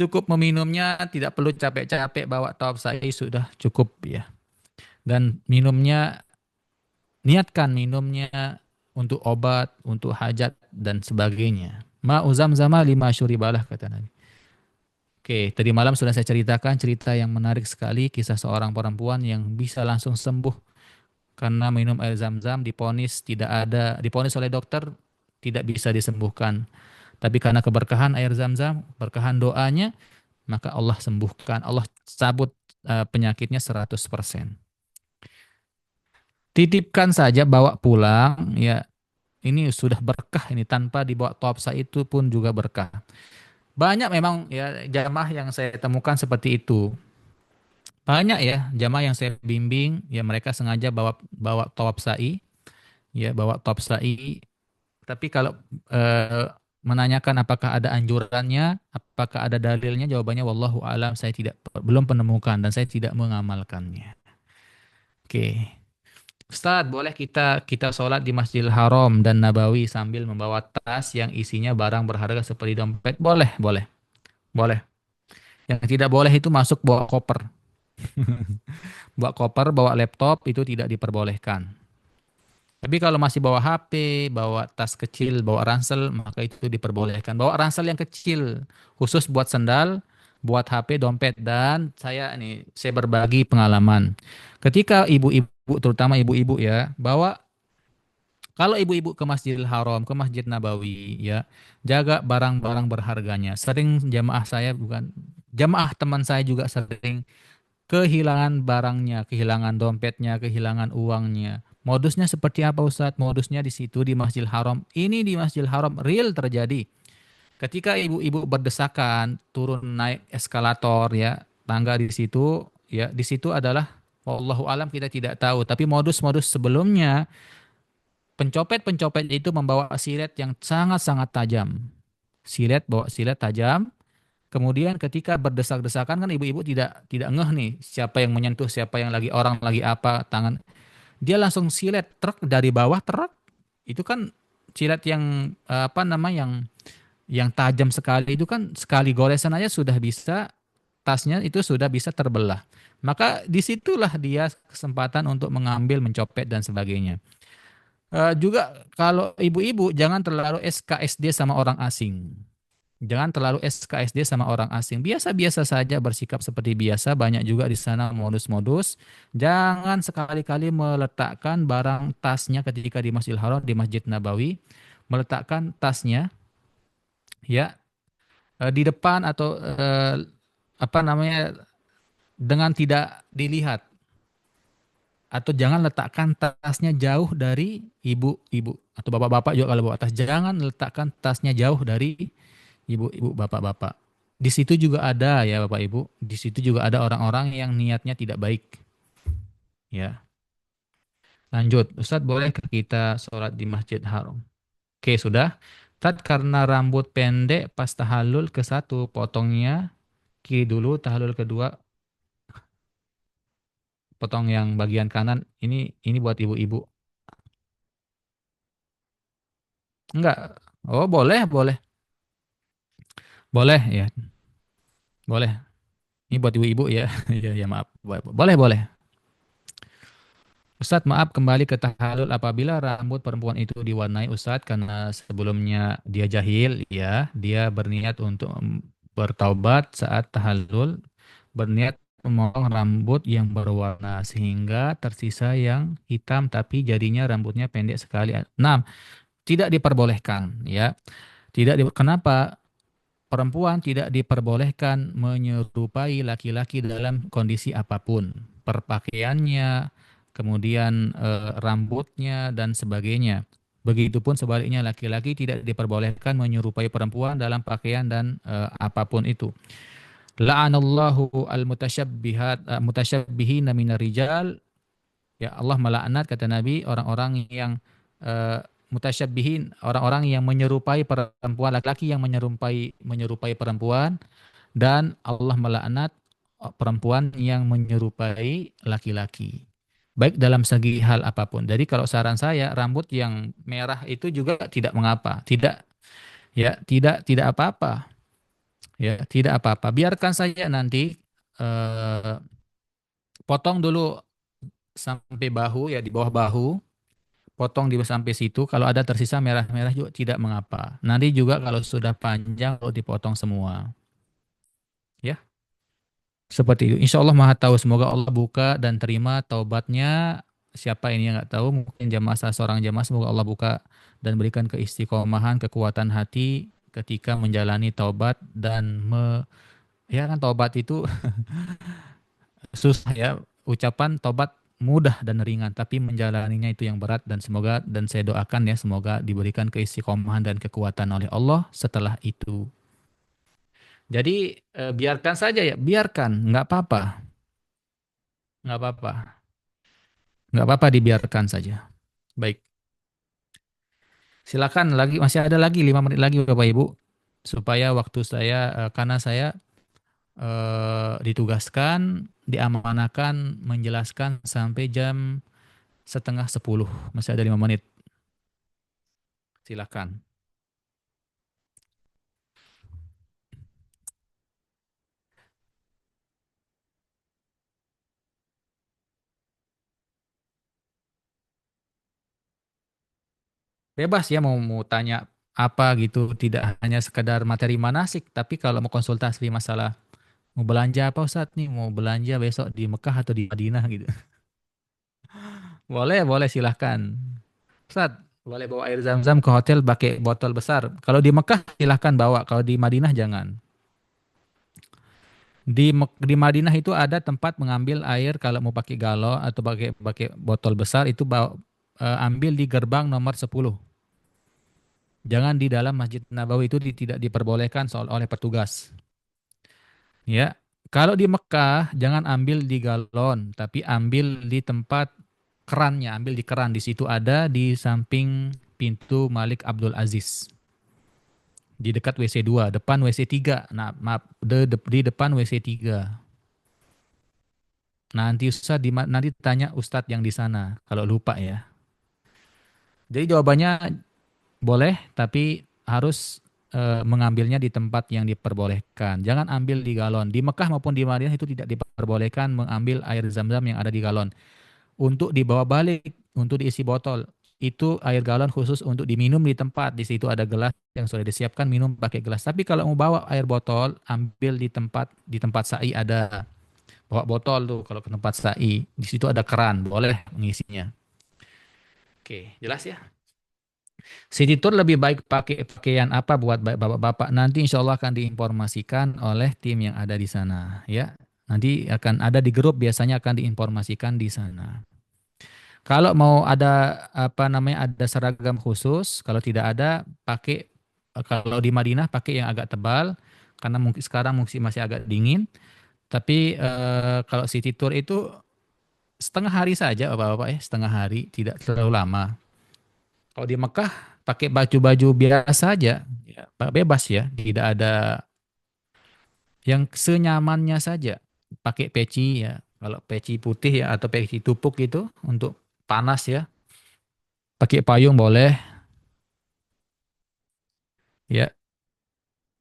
Cukup meminumnya, tidak perlu capek-capek bawa tawaf sa'i sudah cukup ya. Dan minumnya, niatkan minumnya untuk obat, untuk hajat dan sebagainya. Ma'u zamzama lima syuribalah kata Nabi. Oke, tadi malam sudah saya ceritakan cerita yang menarik sekali kisah seorang perempuan yang bisa langsung sembuh karena minum air zam-zam diponis oleh dokter tidak bisa disembuhkan. Tapi karena keberkahan air zam-zam, berkahan doanya, maka Allah sembuhkan, Allah cabut penyakitnya 100%. Titipkan saja, bawa pulang, ya ini sudah berkah ini tanpa dibawa topsa itu pun juga berkah. Banyak memang ya jamaah yang saya temukan seperti itu. Banyak ya jamaah yang saya bimbing, ya mereka sengaja bawa bawa topsai, ya bawa topsai. Tapi kalau eh, menanyakan apakah ada anjurannya, apakah ada dalilnya, jawabannya wallahu alam, saya belum menemukan dan saya tidak mengamalkannya. Oke. Ustadz, boleh kita kita sholat di Masjidil Haram dan Nabawi sambil membawa tas yang isinya barang berharga seperti dompet? Boleh, boleh, boleh. Yang tidak boleh itu masuk bawa koper. Bawa koper, bawa laptop itu tidak diperbolehkan. Tapi kalau masih bawa HP, bawa tas kecil, bawa ransel, maka itu diperbolehkan. Bawa ransel yang kecil, khusus buat sendal, buat HP, dompet. Dan saya berbagi pengalaman. Ketika ibu-ibu, terutama ibu-ibu ya, kalau ibu-ibu ke Masjidil Haram, ke Masjid Nabawi, ya, jaga barang-barang berharganya. Sering jamaah saya, bukan, jamaah teman saya juga sering kehilangan barangnya, kehilangan dompetnya, kehilangan uangnya. Modusnya seperti apa Ustadz? Modusnya di situ di Masjidil Haram. Ini di Masjidil Haram real terjadi. Ketika ibu-ibu berdesakan turun naik eskalator ya, tangga di situ, ya di situ adalah wallahu alam kita tidak tahu, tapi modus-modus sebelumnya pencopet-pencopet itu membawa silet yang sangat-sangat tajam. Bawa silet tajam. Kemudian ketika berdesak-desakan kan ibu-ibu tidak tidak ngeh nih siapa yang menyentuh, siapa yang lagi orang lagi apa tangan. Dia langsung silet truk dari bawah truk. Itu kan silet yang apa nama Yang tajam sekali itu kan sekali goresan aja sudah bisa, tasnya itu sudah bisa terbelah. Maka disitulah dia kesempatan untuk mengambil, mencopet dan sebagainya. Juga kalau ibu-ibu jangan terlalu SKSD sama orang asing. Jangan terlalu SKSD sama orang asing. Biasa-biasa saja bersikap seperti biasa. Banyak juga di sana modus-modus. Jangan sekali-kali meletakkan barang tasnya ketika di Masjidil Haram, di Masjid Nabawi. Meletakkan tasnya ya di depan atau apa namanya dengan tidak dilihat, atau jangan letakkan tasnya jauh dari ibu-ibu atau bapak-bapak juga kalau bawa tas jangan letakkan tasnya jauh dari ibu-ibu bapak-bapak. Di situ juga ada ya Bapak Ibu, di situ juga ada orang-orang yang niatnya tidak baik ya. Lanjut, Ustadz boleh ke kita sholat di Masjid Haram? Oke, sudah. Ustadz karena rambut pendek pas tahallul ke satu potongnya kiri dulu, tahallul kedua potong yang bagian kanan. Ini buat ibu-ibu. Enggak. Oh, boleh, boleh. Boleh ya. Boleh. Ini buat ibu-ibu ya. Ya, ya maaf. Boleh, boleh. Ustadz, maaf kembali ke tahallul apabila rambut perempuan itu diwarnai Ustadz karena sebelumnya dia jahil ya, dia berniat untuk bertaubat saat tahallul, berniat memotong rambut yang berwarna sehingga tersisa yang hitam tapi jadinya rambutnya pendek sekali. Nah, tidak diperbolehkan ya. Kenapa? Perempuan tidak diperbolehkan menyerupai laki-laki dalam kondisi apapun. Perpakaiannya, kemudian rambutnya, dan sebagainya. Begitupun sebaliknya laki-laki tidak diperbolehkan menyerupai perempuan dalam pakaian dan apapun itu. La'anallahu al-mutasyabbihat mutasyabbihin minar rijal. Ya Allah melaknat kata Nabi orang-orang yang mutasyabbihin, orang-orang yang menyerupai perempuan, laki-laki yang menyerupai perempuan, dan Allah melaknat perempuan yang menyerupai laki-laki. Baik dalam segi hal apapun. Jadi kalau saran saya rambut yang merah itu juga tidak mengapa, tidak ya, tidak apa-apa. Ya, tidak apa-apa. Biarkan saja nanti eh, potong dulu sampai bahu ya, di bawah bahu. Potong di sampai situ. Kalau ada tersisa merah-merah juga tidak mengapa. Nanti juga kalau sudah panjang, kalau dipotong semua. Ya, seperti itu. Insya Allah Maha Tahu. Semoga Allah buka dan terima taubatnya. Siapa ini yang nggak tahu? Mungkin jamaah salah seorang jamaah. Semoga Allah buka dan berikan keistiqomahan, kekuatan hati ketika menjalani taubat dan ya kan taubat itu susah ya. Ucapan taubat mudah dan ringan, tapi menjalaninya itu yang berat dan semoga dan saya doakan ya semoga diberikan keistiqomahan dan kekuatan oleh Allah setelah itu. Jadi biarkan saja ya, biarkan, nggak apa-apa, nggak apa-apa, nggak apa-apa dibiarkan saja. Baik, silakan lagi masih ada lagi 5 menit lagi Bapak Ibu supaya waktu saya karena saya ditugaskan, diamanahkan menjelaskan sampai jam setengah 10. Masih ada 5 menit. Silakan. Bebas ya mau tanya apa gitu, tidak hanya sekedar materi manasik, tapi kalau mau konsultasi masalah mau belanja apa Ustadz nih, mau belanja besok di Mekah atau di Madinah gitu. Boleh, boleh silahkan. Ustadz, boleh bawa air zam-zam ke hotel pakai botol besar. Kalau di Mekah silahkan bawa, kalau di Madinah jangan. Di Madinah itu ada tempat mengambil air kalau mau pakai galon atau pakai pakai botol besar itu bawa, ambil di gerbang nomor 10. Jangan di dalam Masjid Nabawi itu tidak diperbolehkan oleh petugas. Ya. Kalau di Mekah jangan ambil di galon, tapi ambil di tempat kerannya, ambil di keran. Di situ ada di samping pintu Malik Abdul Aziz. Di dekat WC 2, depan WC 3. Nah, maaf, di depan WC 3. Nanti nanti tanya Ustadz yang di sana kalau lupa ya. Jadi jawabannya boleh, tapi harus mengambilnya di tempat yang diperbolehkan. Jangan ambil di galon. Di Mekah maupun di Madinah itu tidak diperbolehkan mengambil air zam-zam yang ada di galon. Untuk dibawa balik, untuk diisi botol. Itu air galon khusus untuk diminum di tempat. Di situ ada gelas yang sudah disiapkan, minum pakai gelas. Tapi kalau mau bawa air botol, ambil di tempat sa'i ada. Bawa botol tuh kalau ke tempat sa'i. Di situ ada keran, boleh mengisinya. Oke, jelas ya? City Tour lebih baik pakai pakaian apa buat bapak-bapak? Nanti insya Allah akan diinformasikan oleh tim yang ada di sana, ya. Nanti akan ada di grup, biasanya akan diinformasikan di sana. Kalau mau ada apa namanya, ada seragam khusus, kalau tidak ada pakai, kalau di Madinah pakai yang agak tebal karena mungkin sekarang mungkin masih agak dingin. Tapi kalau City Tour itu setengah hari saja bapak-bapak ya, setengah hari, tidak terlalu lama. Kalau di Mekah pakai baju-baju biasa aja, ya, bebas ya, tidak ada yang senyamannya saja. Pakai peci ya, kalau peci putih ya atau peci tupuk itu untuk panas ya. Pakai payung boleh ya.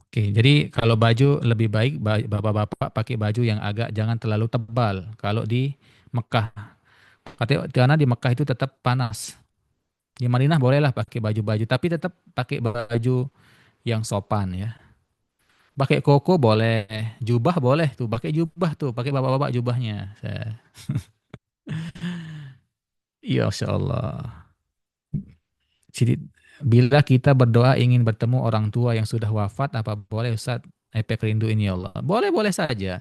Oke, jadi kalau baju lebih baik bapak-bapak pakai baju yang agak jangan terlalu tebal kalau di Mekah. Karena di Mekah itu tetap panas. Di Madinah bolehlah pakai baju-baju, tapi tetap pakai baju yang sopan ya. Pakai koko boleh, jubah boleh tuh, pakai jubah tuh, pakai bapak-bapak jubahnya. Iya, Masya Allah. Jadi, bila kita berdoa ingin bertemu orang tua yang sudah wafat, apa boleh Ustaz? Efek rindu ini ya Allah. Boleh-boleh saja.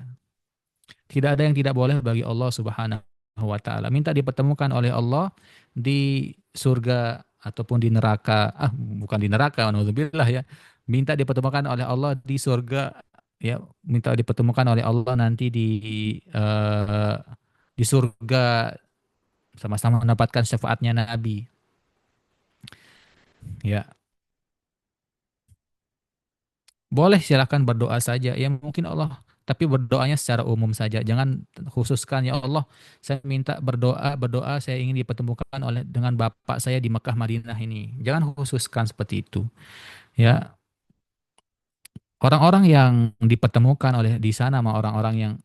Tidak ada yang tidak boleh bagi Allah Subhanahu wa taala. Minta dipertemukan oleh Allah di surga ataupun di neraka. Ah, bukan di neraka, nauzubillah ya. Minta dipertemukan oleh Allah di surga ya, minta dipertemukan oleh Allah nanti eh, di surga sama-sama mendapatkan syafaatnya Nabi. Ya, boleh silakan berdoa saja. Ya mungkin Allah, tapi berdoanya secara umum saja. Jangan khususkan ya Allah, saya minta berdoa saya ingin dipertemukan oleh dengan bapak saya di Mekah Madinah ini. Jangan khususkan seperti itu. Ya, orang-orang yang dipertemukan oleh di sana sama orang-orang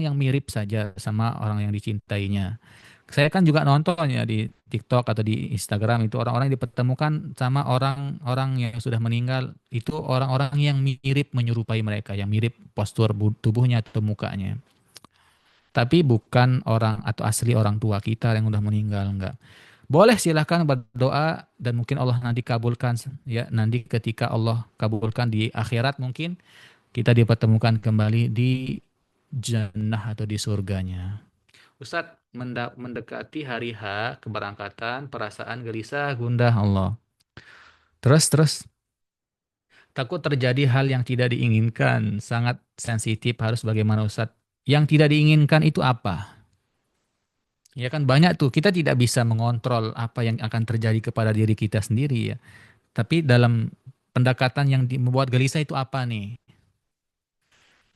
yang mirip saja sama orang yang dicintainya. Saya kan juga nonton ya di TikTok atau di Instagram itu orang-orang yang dipertemukan sama orang-orang yang sudah meninggal itu orang-orang yang mirip menyerupai mereka, yang mirip postur tubuhnya atau mukanya. Tapi bukan orang atau asli orang tua kita yang sudah meninggal, enggak. Boleh silahkan berdoa dan mungkin Allah nanti kabulkan ya, nanti ketika Allah kabulkan di akhirat mungkin kita dipertemukan kembali di jannah atau di surganya. Ustadz, mendekati hari H keberangkatan, perasaan gelisah, gundah Allah. Terus takut terjadi hal yang tidak diinginkan, sangat sensitif, harus bagaimana Ustadz? Yang tidak diinginkan itu apa? Ya kan banyak tuh, kita tidak bisa mengontrol apa yang akan terjadi kepada diri kita sendiri ya. Tapi dalam pendekatan yang membuat gelisah itu apa nih?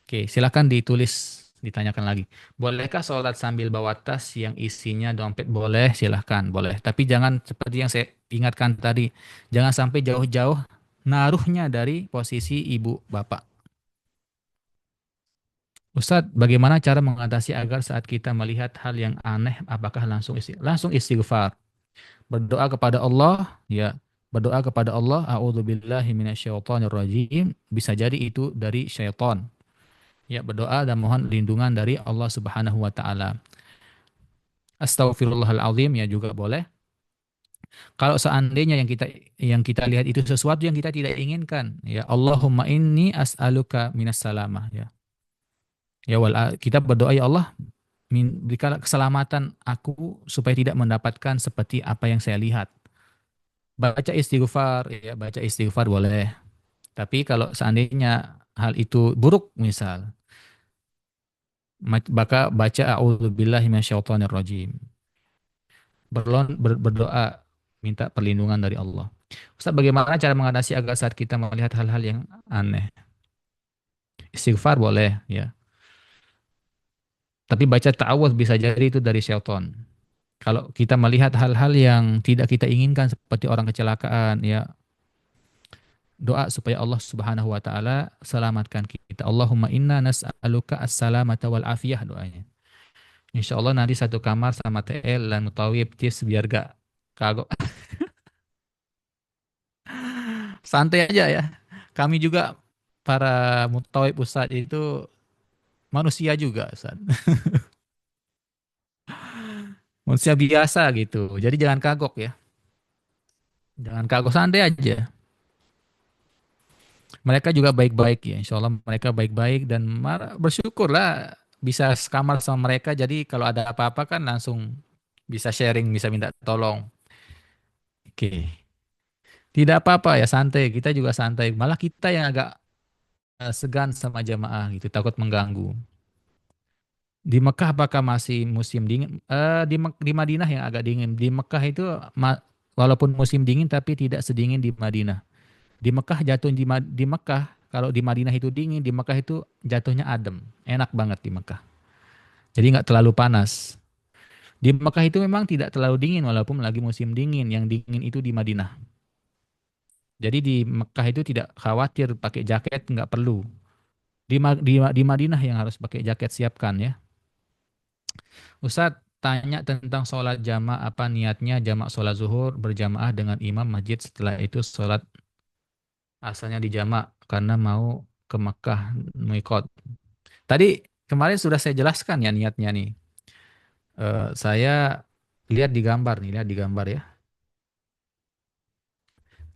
Oke, silakan ditulis, ditanyakan lagi. Bolehkah sholat sambil bawa tas yang isinya dompet? Boleh, silahkan, boleh. Tapi jangan seperti yang saya ingatkan tadi, jangan sampai jauh-jauh naruhnya dari posisi ibu bapak. Ustadz, bagaimana cara mengatasi agar saat kita melihat hal yang aneh, apakah langsung istighfar, berdoa kepada Allah, ya, berdoa kepada Allah, a'udzubillahi minasyaitonirrajim, bisa jadi itu dari syaitan. Ya, berdoa dan mohon lindungan dari Allah Subhanahu wa taala. Astaghfirullahaladzim ya juga boleh. Kalau seandainya yang kita lihat itu sesuatu yang kita tidak inginkan, ya Allahumma inni as'aluka minas salamah ya. Ya kita berdoa ya Allah, berikanlah keselamatan aku supaya tidak mendapatkan seperti apa yang saya lihat. Baca istighfar ya, baca istighfar boleh. Tapi kalau seandainya hal itu buruk misal, maka baca a'udzubillahi minasyaitonirrajim. Berdoa minta perlindungan dari Allah. Ustaz, bagaimana cara mengatasi agar saat kita melihat hal-hal yang aneh? Istighfar boleh, ya. Tapi baca ta'awudz bisa jadi itu dari syaitan. Kalau kita melihat hal-hal yang tidak kita inginkan seperti orang kecelakaan, ya, doa supaya Allah Subhanahu wa taala selamatkan kita. Allahumma inna nas'aluka as-salamata wal afiyah doanya. Insya Allah nanti satu kamar sama TL dan Mutawib tis biar gak kagok. Santai aja ya. Kami juga para Mutawib Ustadz itu manusia juga Ustadz. Manusia biasa gitu. Jadi jangan kagok ya. Jangan kagok, santai aja. Mereka juga baik-baik ya. Insya Allah mereka baik-baik dan bersyukurlah bisa sekamar sama mereka. Jadi kalau ada apa-apa kan langsung bisa sharing, bisa minta tolong. Oke. Tidak apa-apa ya, santai. Kita juga santai. Malah kita yang agak segan sama jamaah gitu, takut mengganggu. Di Mekah apakah masih musim dingin? Di Madinah yang agak dingin. Di Mekah itu walaupun musim dingin tapi tidak sedingin di Madinah. Di Mekah jatuh di Mekah, kalau di Madinah itu dingin, di Mekah itu jatuhnya adem. Enak banget di Mekah. Jadi nggak terlalu panas. Di Mekah itu memang tidak terlalu dingin walaupun lagi musim dingin. Yang dingin itu di Madinah. Jadi di Mekah itu tidak khawatir pakai jaket, nggak perlu. Di Madinah yang harus pakai jaket, siapkan ya. Ustadz tanya tentang sholat jamaah, apa niatnya jamak sholat zuhur berjamaah dengan imam masjid, setelah itu sholat asalnya di jamak karena mau ke Mekah mikot. Tadi kemarin sudah saya jelaskan ya niatnya nih. Saya lihat di gambar nih, lihat di gambar ya.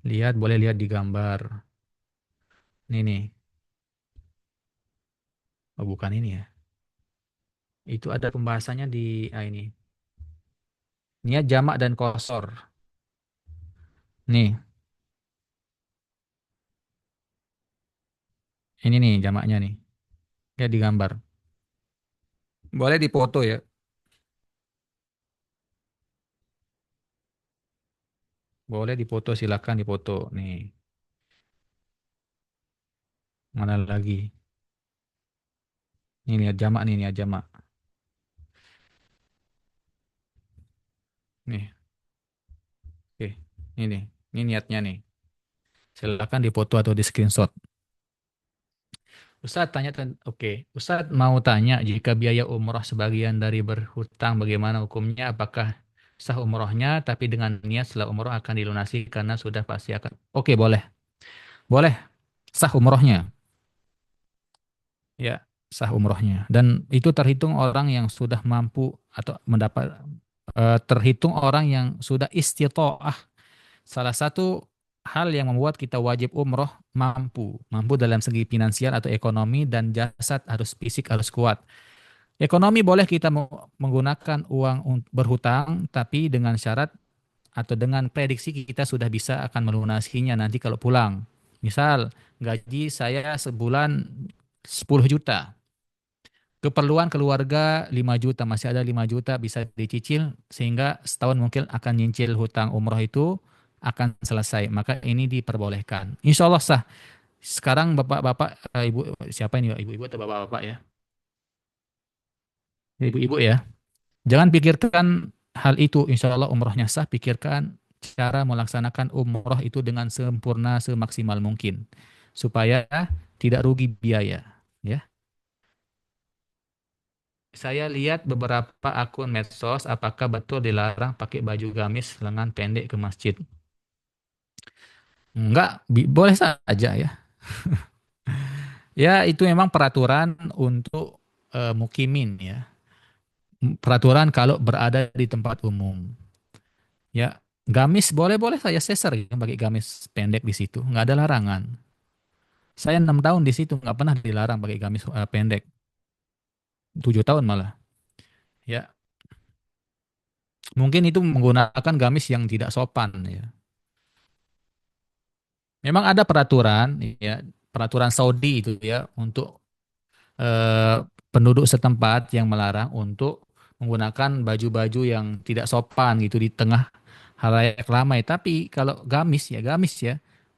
Lihat, boleh lihat di gambar. Ini nih. Oh, bukan ini ya. Itu ada pembahasannya di ini. Niat jamak dan kosor. Nih, ini nih jamaknya nih. Lihat di gambar. Boleh dipoto ya. Boleh dipoto, silakan dipoto. Nih, mana lagi? Ini niat jamak nih, niat jamak. Nih, oke. Ini nih, ini niatnya nih. Silakan dipoto atau di screenshot. Ustadz tanya, oke. Ustadz mau tanya, jika biaya umroh sebagian dari berhutang, bagaimana hukumnya? Apakah sah umrohnya, tapi dengan niat setelah umroh akan dilunasi karena sudah pasti akan. Oke, boleh. Boleh, sah umrohnya. Ya, sah umrohnya. Dan itu terhitung orang yang sudah mampu atau mendapat, terhitung orang yang sudah istitoah. Salah satu hal yang membuat kita wajib umroh mampu. Mampu dalam segi finansial atau ekonomi, dan jasad harus fisik, harus kuat. Ekonomi boleh kita menggunakan uang berhutang, tapi dengan syarat atau dengan prediksi kita sudah bisa akan melunasinya nanti kalau pulang. Misal, gaji saya sebulan 10 juta. Keperluan keluarga 5 juta, masih ada 5 juta bisa dicicil sehingga setahun mungkin akan nyicil hutang umroh itu akan selesai. Maka ini diperbolehkan. Insya Allah sah. Sekarang bapak-bapak, ibu, siapa ini? Ibu-ibu atau bapak-bapak ya? Ibu-ibu ya. Jangan pikirkan hal itu, insya Allah umrohnya sah. Pikirkan cara melaksanakan umroh itu dengan sempurna, semaksimal mungkin. Supaya tidak rugi biaya. Ya. Saya lihat beberapa akun medsos, apakah betul dilarang pakai baju gamis lengan pendek ke masjid? Enggak, boleh saja ya. Ya, itu memang peraturan untuk mukimin ya. Peraturan kalau berada di tempat umum. Ya, gamis boleh-boleh saya sering pakai gamis pendek di situ, nggak ada larangan. Saya 6 tahun di situ nggak pernah dilarang pakai gamis pendek, 7 tahun malah. Ya, mungkin itu menggunakan gamis yang tidak sopan ya. Memang ada peraturan ya, peraturan Saudi itu ya untuk eh, penduduk setempat yang melarang untuk menggunakan baju-baju yang tidak sopan gitu di tengah halayak ramai. Tapi kalau gamis ya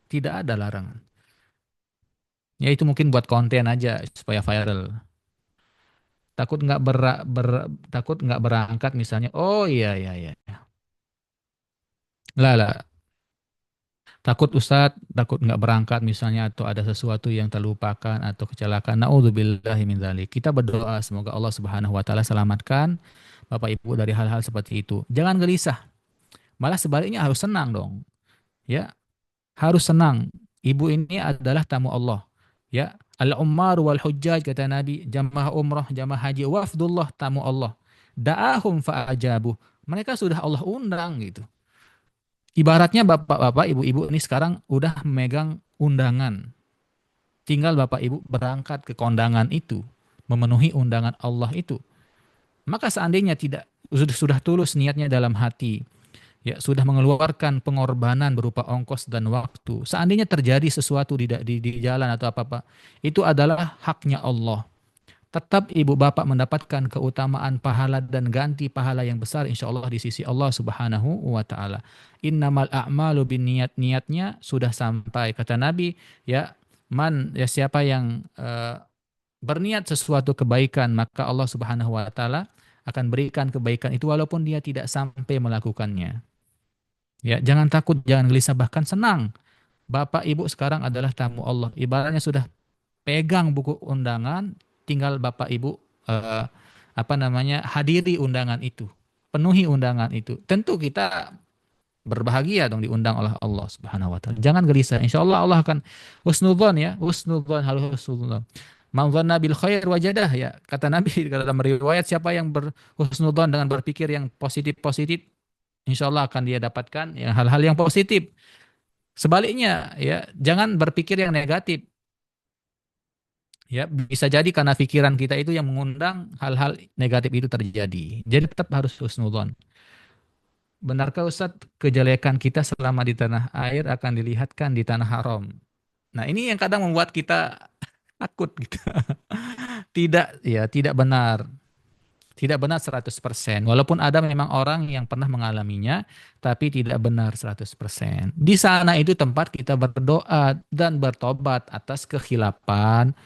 tidak ada larangan. Ya itu mungkin buat konten aja supaya viral. Takut nggak takut nggak berangkat misalnya. Oh iya iya iya. Lah lah. Takut Ustadz, takut nggak berangkat misalnya atau ada sesuatu yang terlupakan atau kecelakaan. Naudzubillahi min dzalik. Kita berdoa semoga Allah Subhanahu wa taala selamatkan Bapak Ibu dari hal-hal seperti itu. Jangan gelisah, malah sebaliknya harus senang dong. Ya, harus senang. Ibu ini adalah tamu Allah. Ya, al-ummar wal hujjaj kata Nabi, jamaah umrah, jamaah haji, wafdullah tamu Allah. Da'ahum fa'ajabu. Mereka sudah Allah undang gitu. Ibaratnya bapak-bapak, ibu-ibu ini sekarang udah memegang undangan. Tinggal bapak ibu berangkat ke kondangan itu, memenuhi undangan Allah itu. Maka seandainya tidak sudah tulus niatnya dalam hati, ya sudah mengeluarkan pengorbanan berupa ongkos dan waktu. Seandainya terjadi sesuatu di jalan atau apa-apa, itu adalah haknya Allah. Tetap ibu bapak mendapatkan keutamaan pahala dan ganti pahala yang besar insya Allah di sisi Allah Subhanahu wa taala. Innamal a'malu binniyat, niatnya sudah sampai kata Nabi, ya ya siapa yang berniat sesuatu kebaikan maka Allah Subhanahu wa taala akan berikan kebaikan itu walaupun dia tidak sampai melakukannya. Ya, jangan takut, jangan gelisah, bahkan senang. Bapak Ibu sekarang adalah tamu Allah. Ibaratnya sudah pegang buku undangan, tinggal Bapak Ibu eh, apa namanya hadiri undangan itu, penuhi undangan itu. Tentu kita berbahagia dong diundang oleh Allah Subhanahu Wa Taala. Jangan gelisah. Insya Allah Allah akan husnudzon ya, husnudzon harus husnudzon. Man dzanna bil khair wajadah ya. Kata Nabi dalam riwayat siapa yang berhusnudzon dengan berpikir yang positif-positif, insya Allah akan dia dapatkan ya hal-hal yang positif. Sebaliknya ya, jangan berpikir yang negatif. Ya, bisa jadi karena pikiran kita itu yang mengundang hal-hal negatif itu terjadi. Jadi tetap harus husnudzon. Benarkah Ustadz kejelekan kita selama di tanah air akan dilihatkan di tanah haram? Nah, ini yang kadang membuat kita takut gitu. Tidak, ya, tidak benar. Tidak benar 100%. Walaupun ada memang orang yang pernah mengalaminya, tapi tidak benar 100%. Di sana itu tempat kita berdoa dan bertobat atas kekhilapan,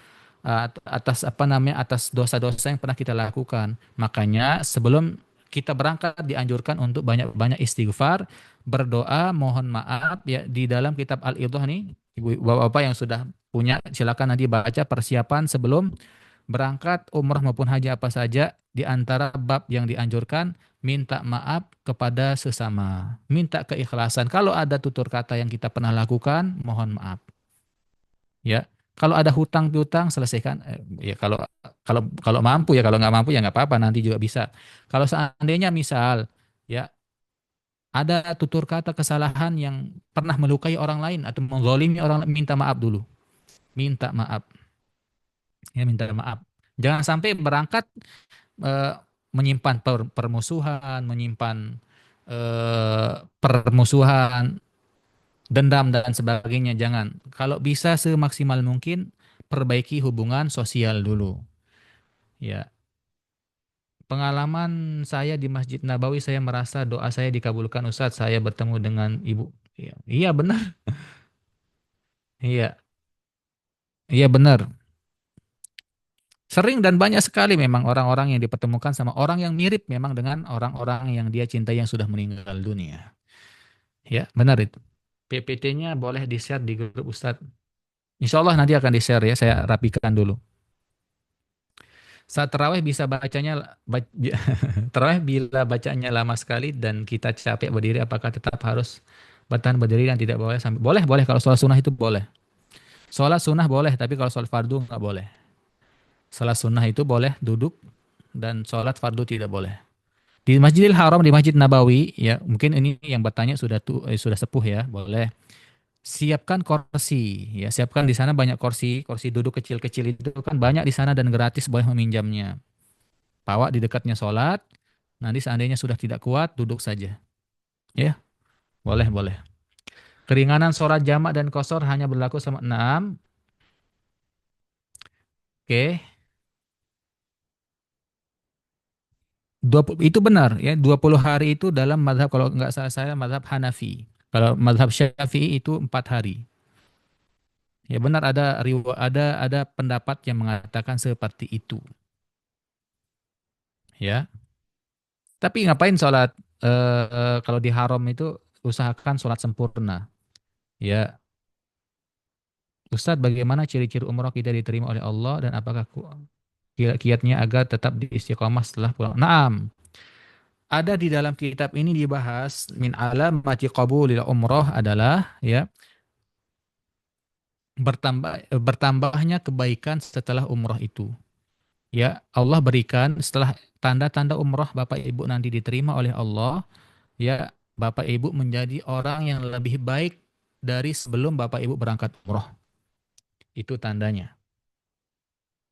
atas apa namanya atas dosa-dosa yang pernah kita lakukan. Makanya sebelum kita berangkat dianjurkan untuk banyak-banyak istighfar, berdoa, mohon maaf ya di dalam kitab Al-Idhah nih, Ibu Bapak yang sudah punya silakan nanti baca persiapan sebelum berangkat umrah maupun haji apa saja di antara bab yang dianjurkan minta maaf kepada sesama, minta keikhlasan. Kalau ada tutur kata yang kita pernah lakukan, mohon maaf. Ya, kalau ada hutang piutang selesaikan. Ya kalau kalau kalau mampu ya, kalau nggak mampu ya nggak apa-apa nanti juga bisa. Kalau seandainya misal ya ada tutur kata kesalahan yang pernah melukai orang lain atau menzalimi orang lain, minta maaf dulu. Minta maaf. Ya minta maaf. Jangan sampai berangkat eh, menyimpan permusuhan, menyimpan permusuhan, dendam dan sebagainya. Jangan. Kalau bisa semaksimal mungkin perbaiki hubungan sosial dulu. Ya, pengalaman saya di Masjid Nabawi saya merasa doa saya dikabulkan Ustadz. Saya bertemu dengan ibu. Iya, iya benar. Iya, iya benar. Sering dan banyak sekali memang orang-orang yang dipertemukan sama orang yang mirip memang dengan orang-orang yang dia cintai yang sudah meninggal dunia. Ya, benar itu. PPT-nya boleh di-share di grup Ustadz. Insya Allah nanti akan di-share ya, saya rapikan dulu. Saat terawih bisa bacanya, terawih bila bacanya lama sekali dan kita capek berdiri, apakah tetap harus bertahan berdiri dan tidak boleh sampai? Boleh, boleh. Kalau sholat sunnah itu boleh. Sholat sunnah boleh, tapi kalau sholat fardu nggak boleh. Sholat sunnah itu boleh duduk dan sholat fardu tidak boleh. Di Masjidil Haram, di Masjid Nabawi, ya mungkin ini yang bertanya sudah sepuh ya, boleh. Siapkan kursi, ya siapkan di sana banyak kursi, kursi duduk kecil-kecil itu kan banyak di sana dan gratis boleh meminjamnya. Bawa di dekatnya sholat, nanti seandainya sudah tidak kuat, duduk saja. Ya, boleh, boleh. Keringanan sholat jamak dan qashar hanya berlaku sama 6. Oke. 20 itu benar ya, 20 hari itu dalam madhab, kalau nggak salah saya madhab Hanafi. Kalau madhab Syafi'i itu 4 hari. Ya benar ada pendapat yang mengatakan seperti itu. Ya. Tapi ngapain sholat kalau di haram itu usahakan sholat sempurna. Ya, Ustadz, bagaimana ciri-ciri umroh kita diterima oleh Allah dan apakah kiat-kiatnya agar tetap di istiqomah setelah pulang? Naam, ada di dalam kitab ini dibahas min alamati qabulil umroh adalah ya bertambahnya kebaikan setelah umroh itu. Ya, Allah berikan setelah tanda-tanda umroh Bapak Ibu nanti diterima oleh Allah, ya Bapak Ibu menjadi orang yang lebih baik dari sebelum Bapak Ibu berangkat umroh. Itu tandanya,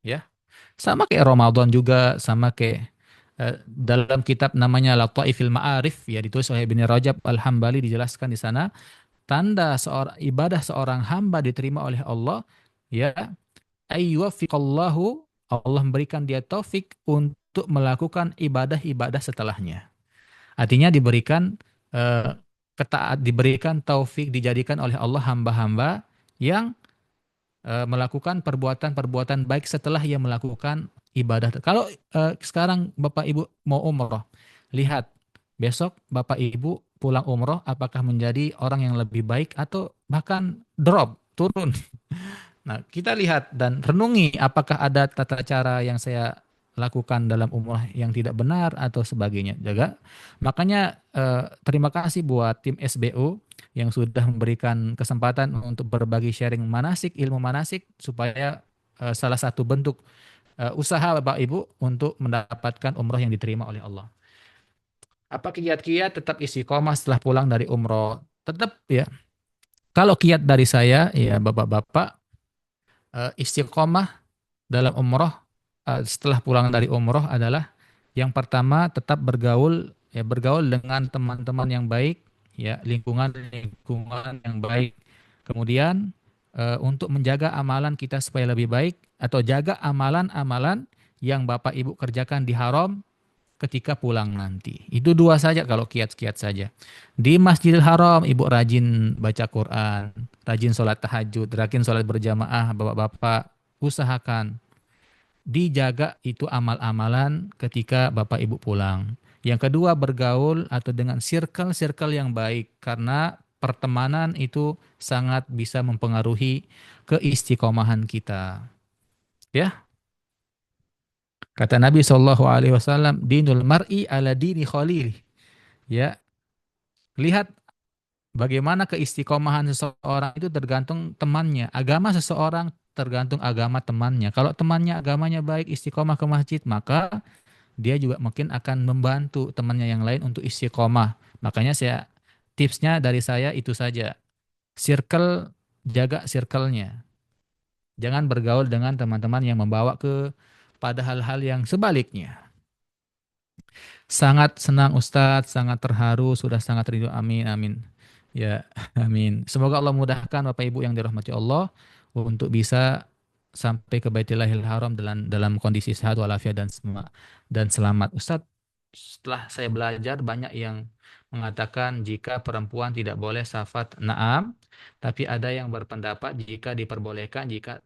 ya. Sama kayak Ramadan juga, sama kayak dalam kitab namanya Lataifil Ma'arif ya ditulis oleh Ibnu Rajab Al-Hambali dijelaskan di sana tanda seorang ibadah seorang hamba diterima oleh Allah ya ayyuwafiqallahu Allah memberikan dia taufik untuk melakukan ibadah-ibadah setelahnya. Artinya diberikan eh, diberikan taufik dijadikan oleh Allah hamba-hamba yang melakukan perbuatan-perbuatan baik setelah ia melakukan ibadah. Kalau sekarang Bapak Ibu mau umroh, lihat besok Bapak Ibu pulang umroh apakah menjadi orang yang lebih baik atau bahkan drop, turun. Nah, kita lihat dan renungi apakah ada tata cara yang saya lakukan dalam umrah yang tidak benar atau sebagainya. Jaga. Makanya terima kasih buat tim SBO yang sudah memberikan kesempatan untuk berbagi sharing manasik, ilmu manasik supaya salah satu bentuk usaha Bapak Ibu untuk mendapatkan umrah yang diterima oleh Allah. Apa kiat-kiat tetap istiqomah setelah pulang dari umroh? Tetap ya. Kalau kiat dari saya ya Bapak-bapak istiqomah dalam umroh setelah pulang dari umroh adalah yang pertama tetap bergaul ya bergaul dengan teman-teman yang baik ya lingkungan yang baik kemudian untuk menjaga amalan kita supaya lebih baik atau jaga amalan-amalan yang Bapak Ibu kerjakan di haram ketika pulang nanti itu dua saja kalau kiat-kiat saja di Masjidil Haram Ibu rajin baca Quran rajin sholat tahajud rajin sholat berjamaah Bapak-bapak usahakan dijaga itu amal-amalan ketika Bapak Ibu pulang. Yang kedua bergaul atau dengan circle-circle yang baik karena pertemanan itu sangat bisa mempengaruhi keistiqomahan kita. Ya, kata Nabi Shallallahu Alaihi Wasallam, dinul mar'i ala dini khalili. Ya, lihat bagaimana keistiqomahan seseorang itu tergantung temannya. Agama seseorang tergantung agama temannya. Kalau temannya agamanya baik, istiqomah ke masjid, maka dia juga mungkin akan membantu temannya yang lain untuk istiqomah. Makanya tipsnya dari saya itu saja. Circle, jaga circle-nya. Jangan bergaul dengan teman-teman yang membawa pada hal-hal yang sebaliknya. Sangat senang Ustadz, sangat terharu, sudah sangat rindu. Amin, amin. Ya, amin. Semoga Allah mudahkan Bapak Ibu yang dirahmati Allah untuk bisa sampai ke Baitillahil Haram dalam kondisi sehat walafiat dan selamat. Ustadz, setelah saya belajar banyak yang mengatakan jika perempuan tidak boleh syafat na'am, tapi ada yang berpendapat jika diperbolehkan, jika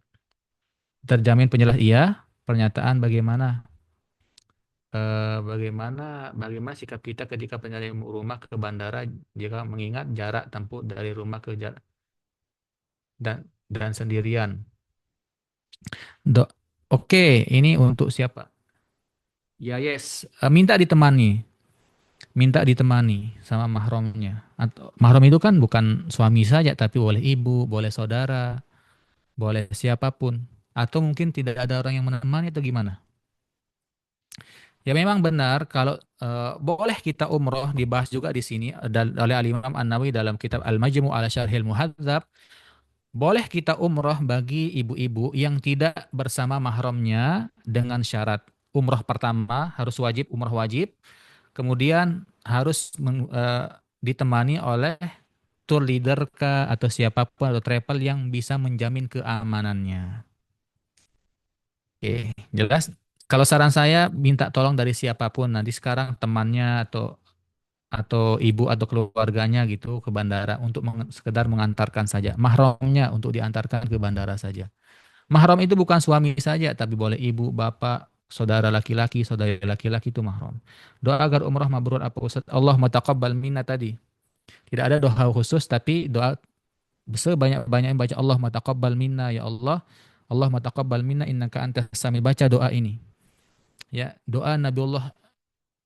terjamin penjelas iya, pernyataan bagaimana? Bagaimana sikap kita ketika perjalanan rumah ke bandara jika mengingat jarak tempuh dari rumah ke dan sendirian. Dok, oke, ini untuk siapa? Ya, yes. Minta ditemani sama mahramnya. Atau mahram itu kan bukan suami saja, tapi boleh ibu, boleh saudara, boleh siapapun. Atau mungkin tidak ada orang yang menemani atau gimana? Ya memang benar kalau boleh kita umroh dibahas juga di sini oleh Al-Imam An-Nawawi dalam kitab Al-Majmu' ala Syarhil Muhadzab. Boleh kita umroh bagi ibu-ibu yang tidak bersama mahramnya dengan syarat umroh pertama harus wajib, umroh wajib. Kemudian harus ditemani oleh tour leader kah atau siapapun atau travel yang bisa menjamin keamanannya. Oke, jelas. Kalau saran saya minta tolong dari siapapun nanti sekarang temannya atau ibu atau keluarganya gitu ke bandara untuk sekedar mengantarkan saja. Mahramnya untuk diantarkan ke bandara saja. Mahram itu bukan suami saja tapi boleh ibu, bapak, saudara laki-laki, saudari laki-laki itu mahram. Doa agar umrah mabrur apa Ustaz? Allah taqabbal minna tadi. Tidak ada doa khusus tapi doa Sebanyak-banyak baca Allahumma taqabbal minna ya Allah. Allahumma taqabbal minna innaka antas sami. Baca doa ini. Ya, doa Nabiullah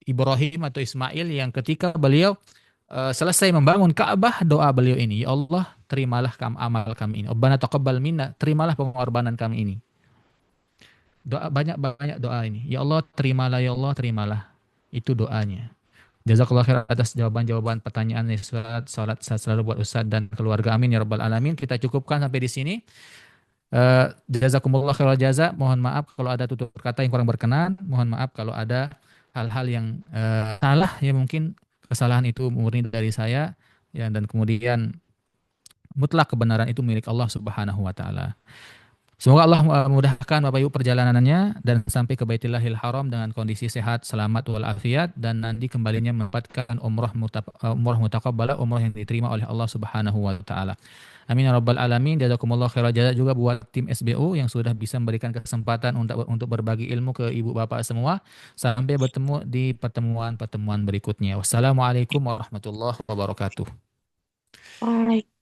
Ibrahim atau Ismail yang ketika beliau selesai membangun Ka'bah, doa beliau ini, ya Allah, terimalah amal kami ini. Rabbana taqabbal minna, terimalah pengorbanan kami ini. Doa banyak-banyak doa ini. Ya Allah, terimalah ya Allah, terimalah. Itu doanya. Jazakallah khair atas jawaban-jawaban pertanyaan Ustaz. Salat sehat selalu buat Ustaz dan keluarga. Amin ya rabbal alamin. Kita cukupkan sampai di sini. Jazakumullah khairal jaza. Mohon maaf kalau ada tutur kata yang kurang berkenan. Mohon maaf kalau ada hal-hal yang salah, ya mungkin kesalahan itu murni dari saya, ya, dan kemudian mutlak kebenaran itu milik Allah Subhanahu wa taala. Semoga Allah memudahkan Bapak Ibu perjalanannya dan sampai ke Baitillahil Haram dengan kondisi sehat, selamat walafiat, dan nanti kembalinya mendapatkan umrah mutaqabbalah, umrah yang diterima oleh Allah Subhanahu wa taala. Amin ya rabbal alamin. Jazakumullah khairal jazaa juga buat tim SBU yang sudah bisa memberikan kesempatan untuk berbagi ilmu ke Ibu Bapak semua. Sampai bertemu di pertemuan-pertemuan berikutnya. Wassalamualaikum warahmatullahi wabarakatuh. Waalaikumsalam.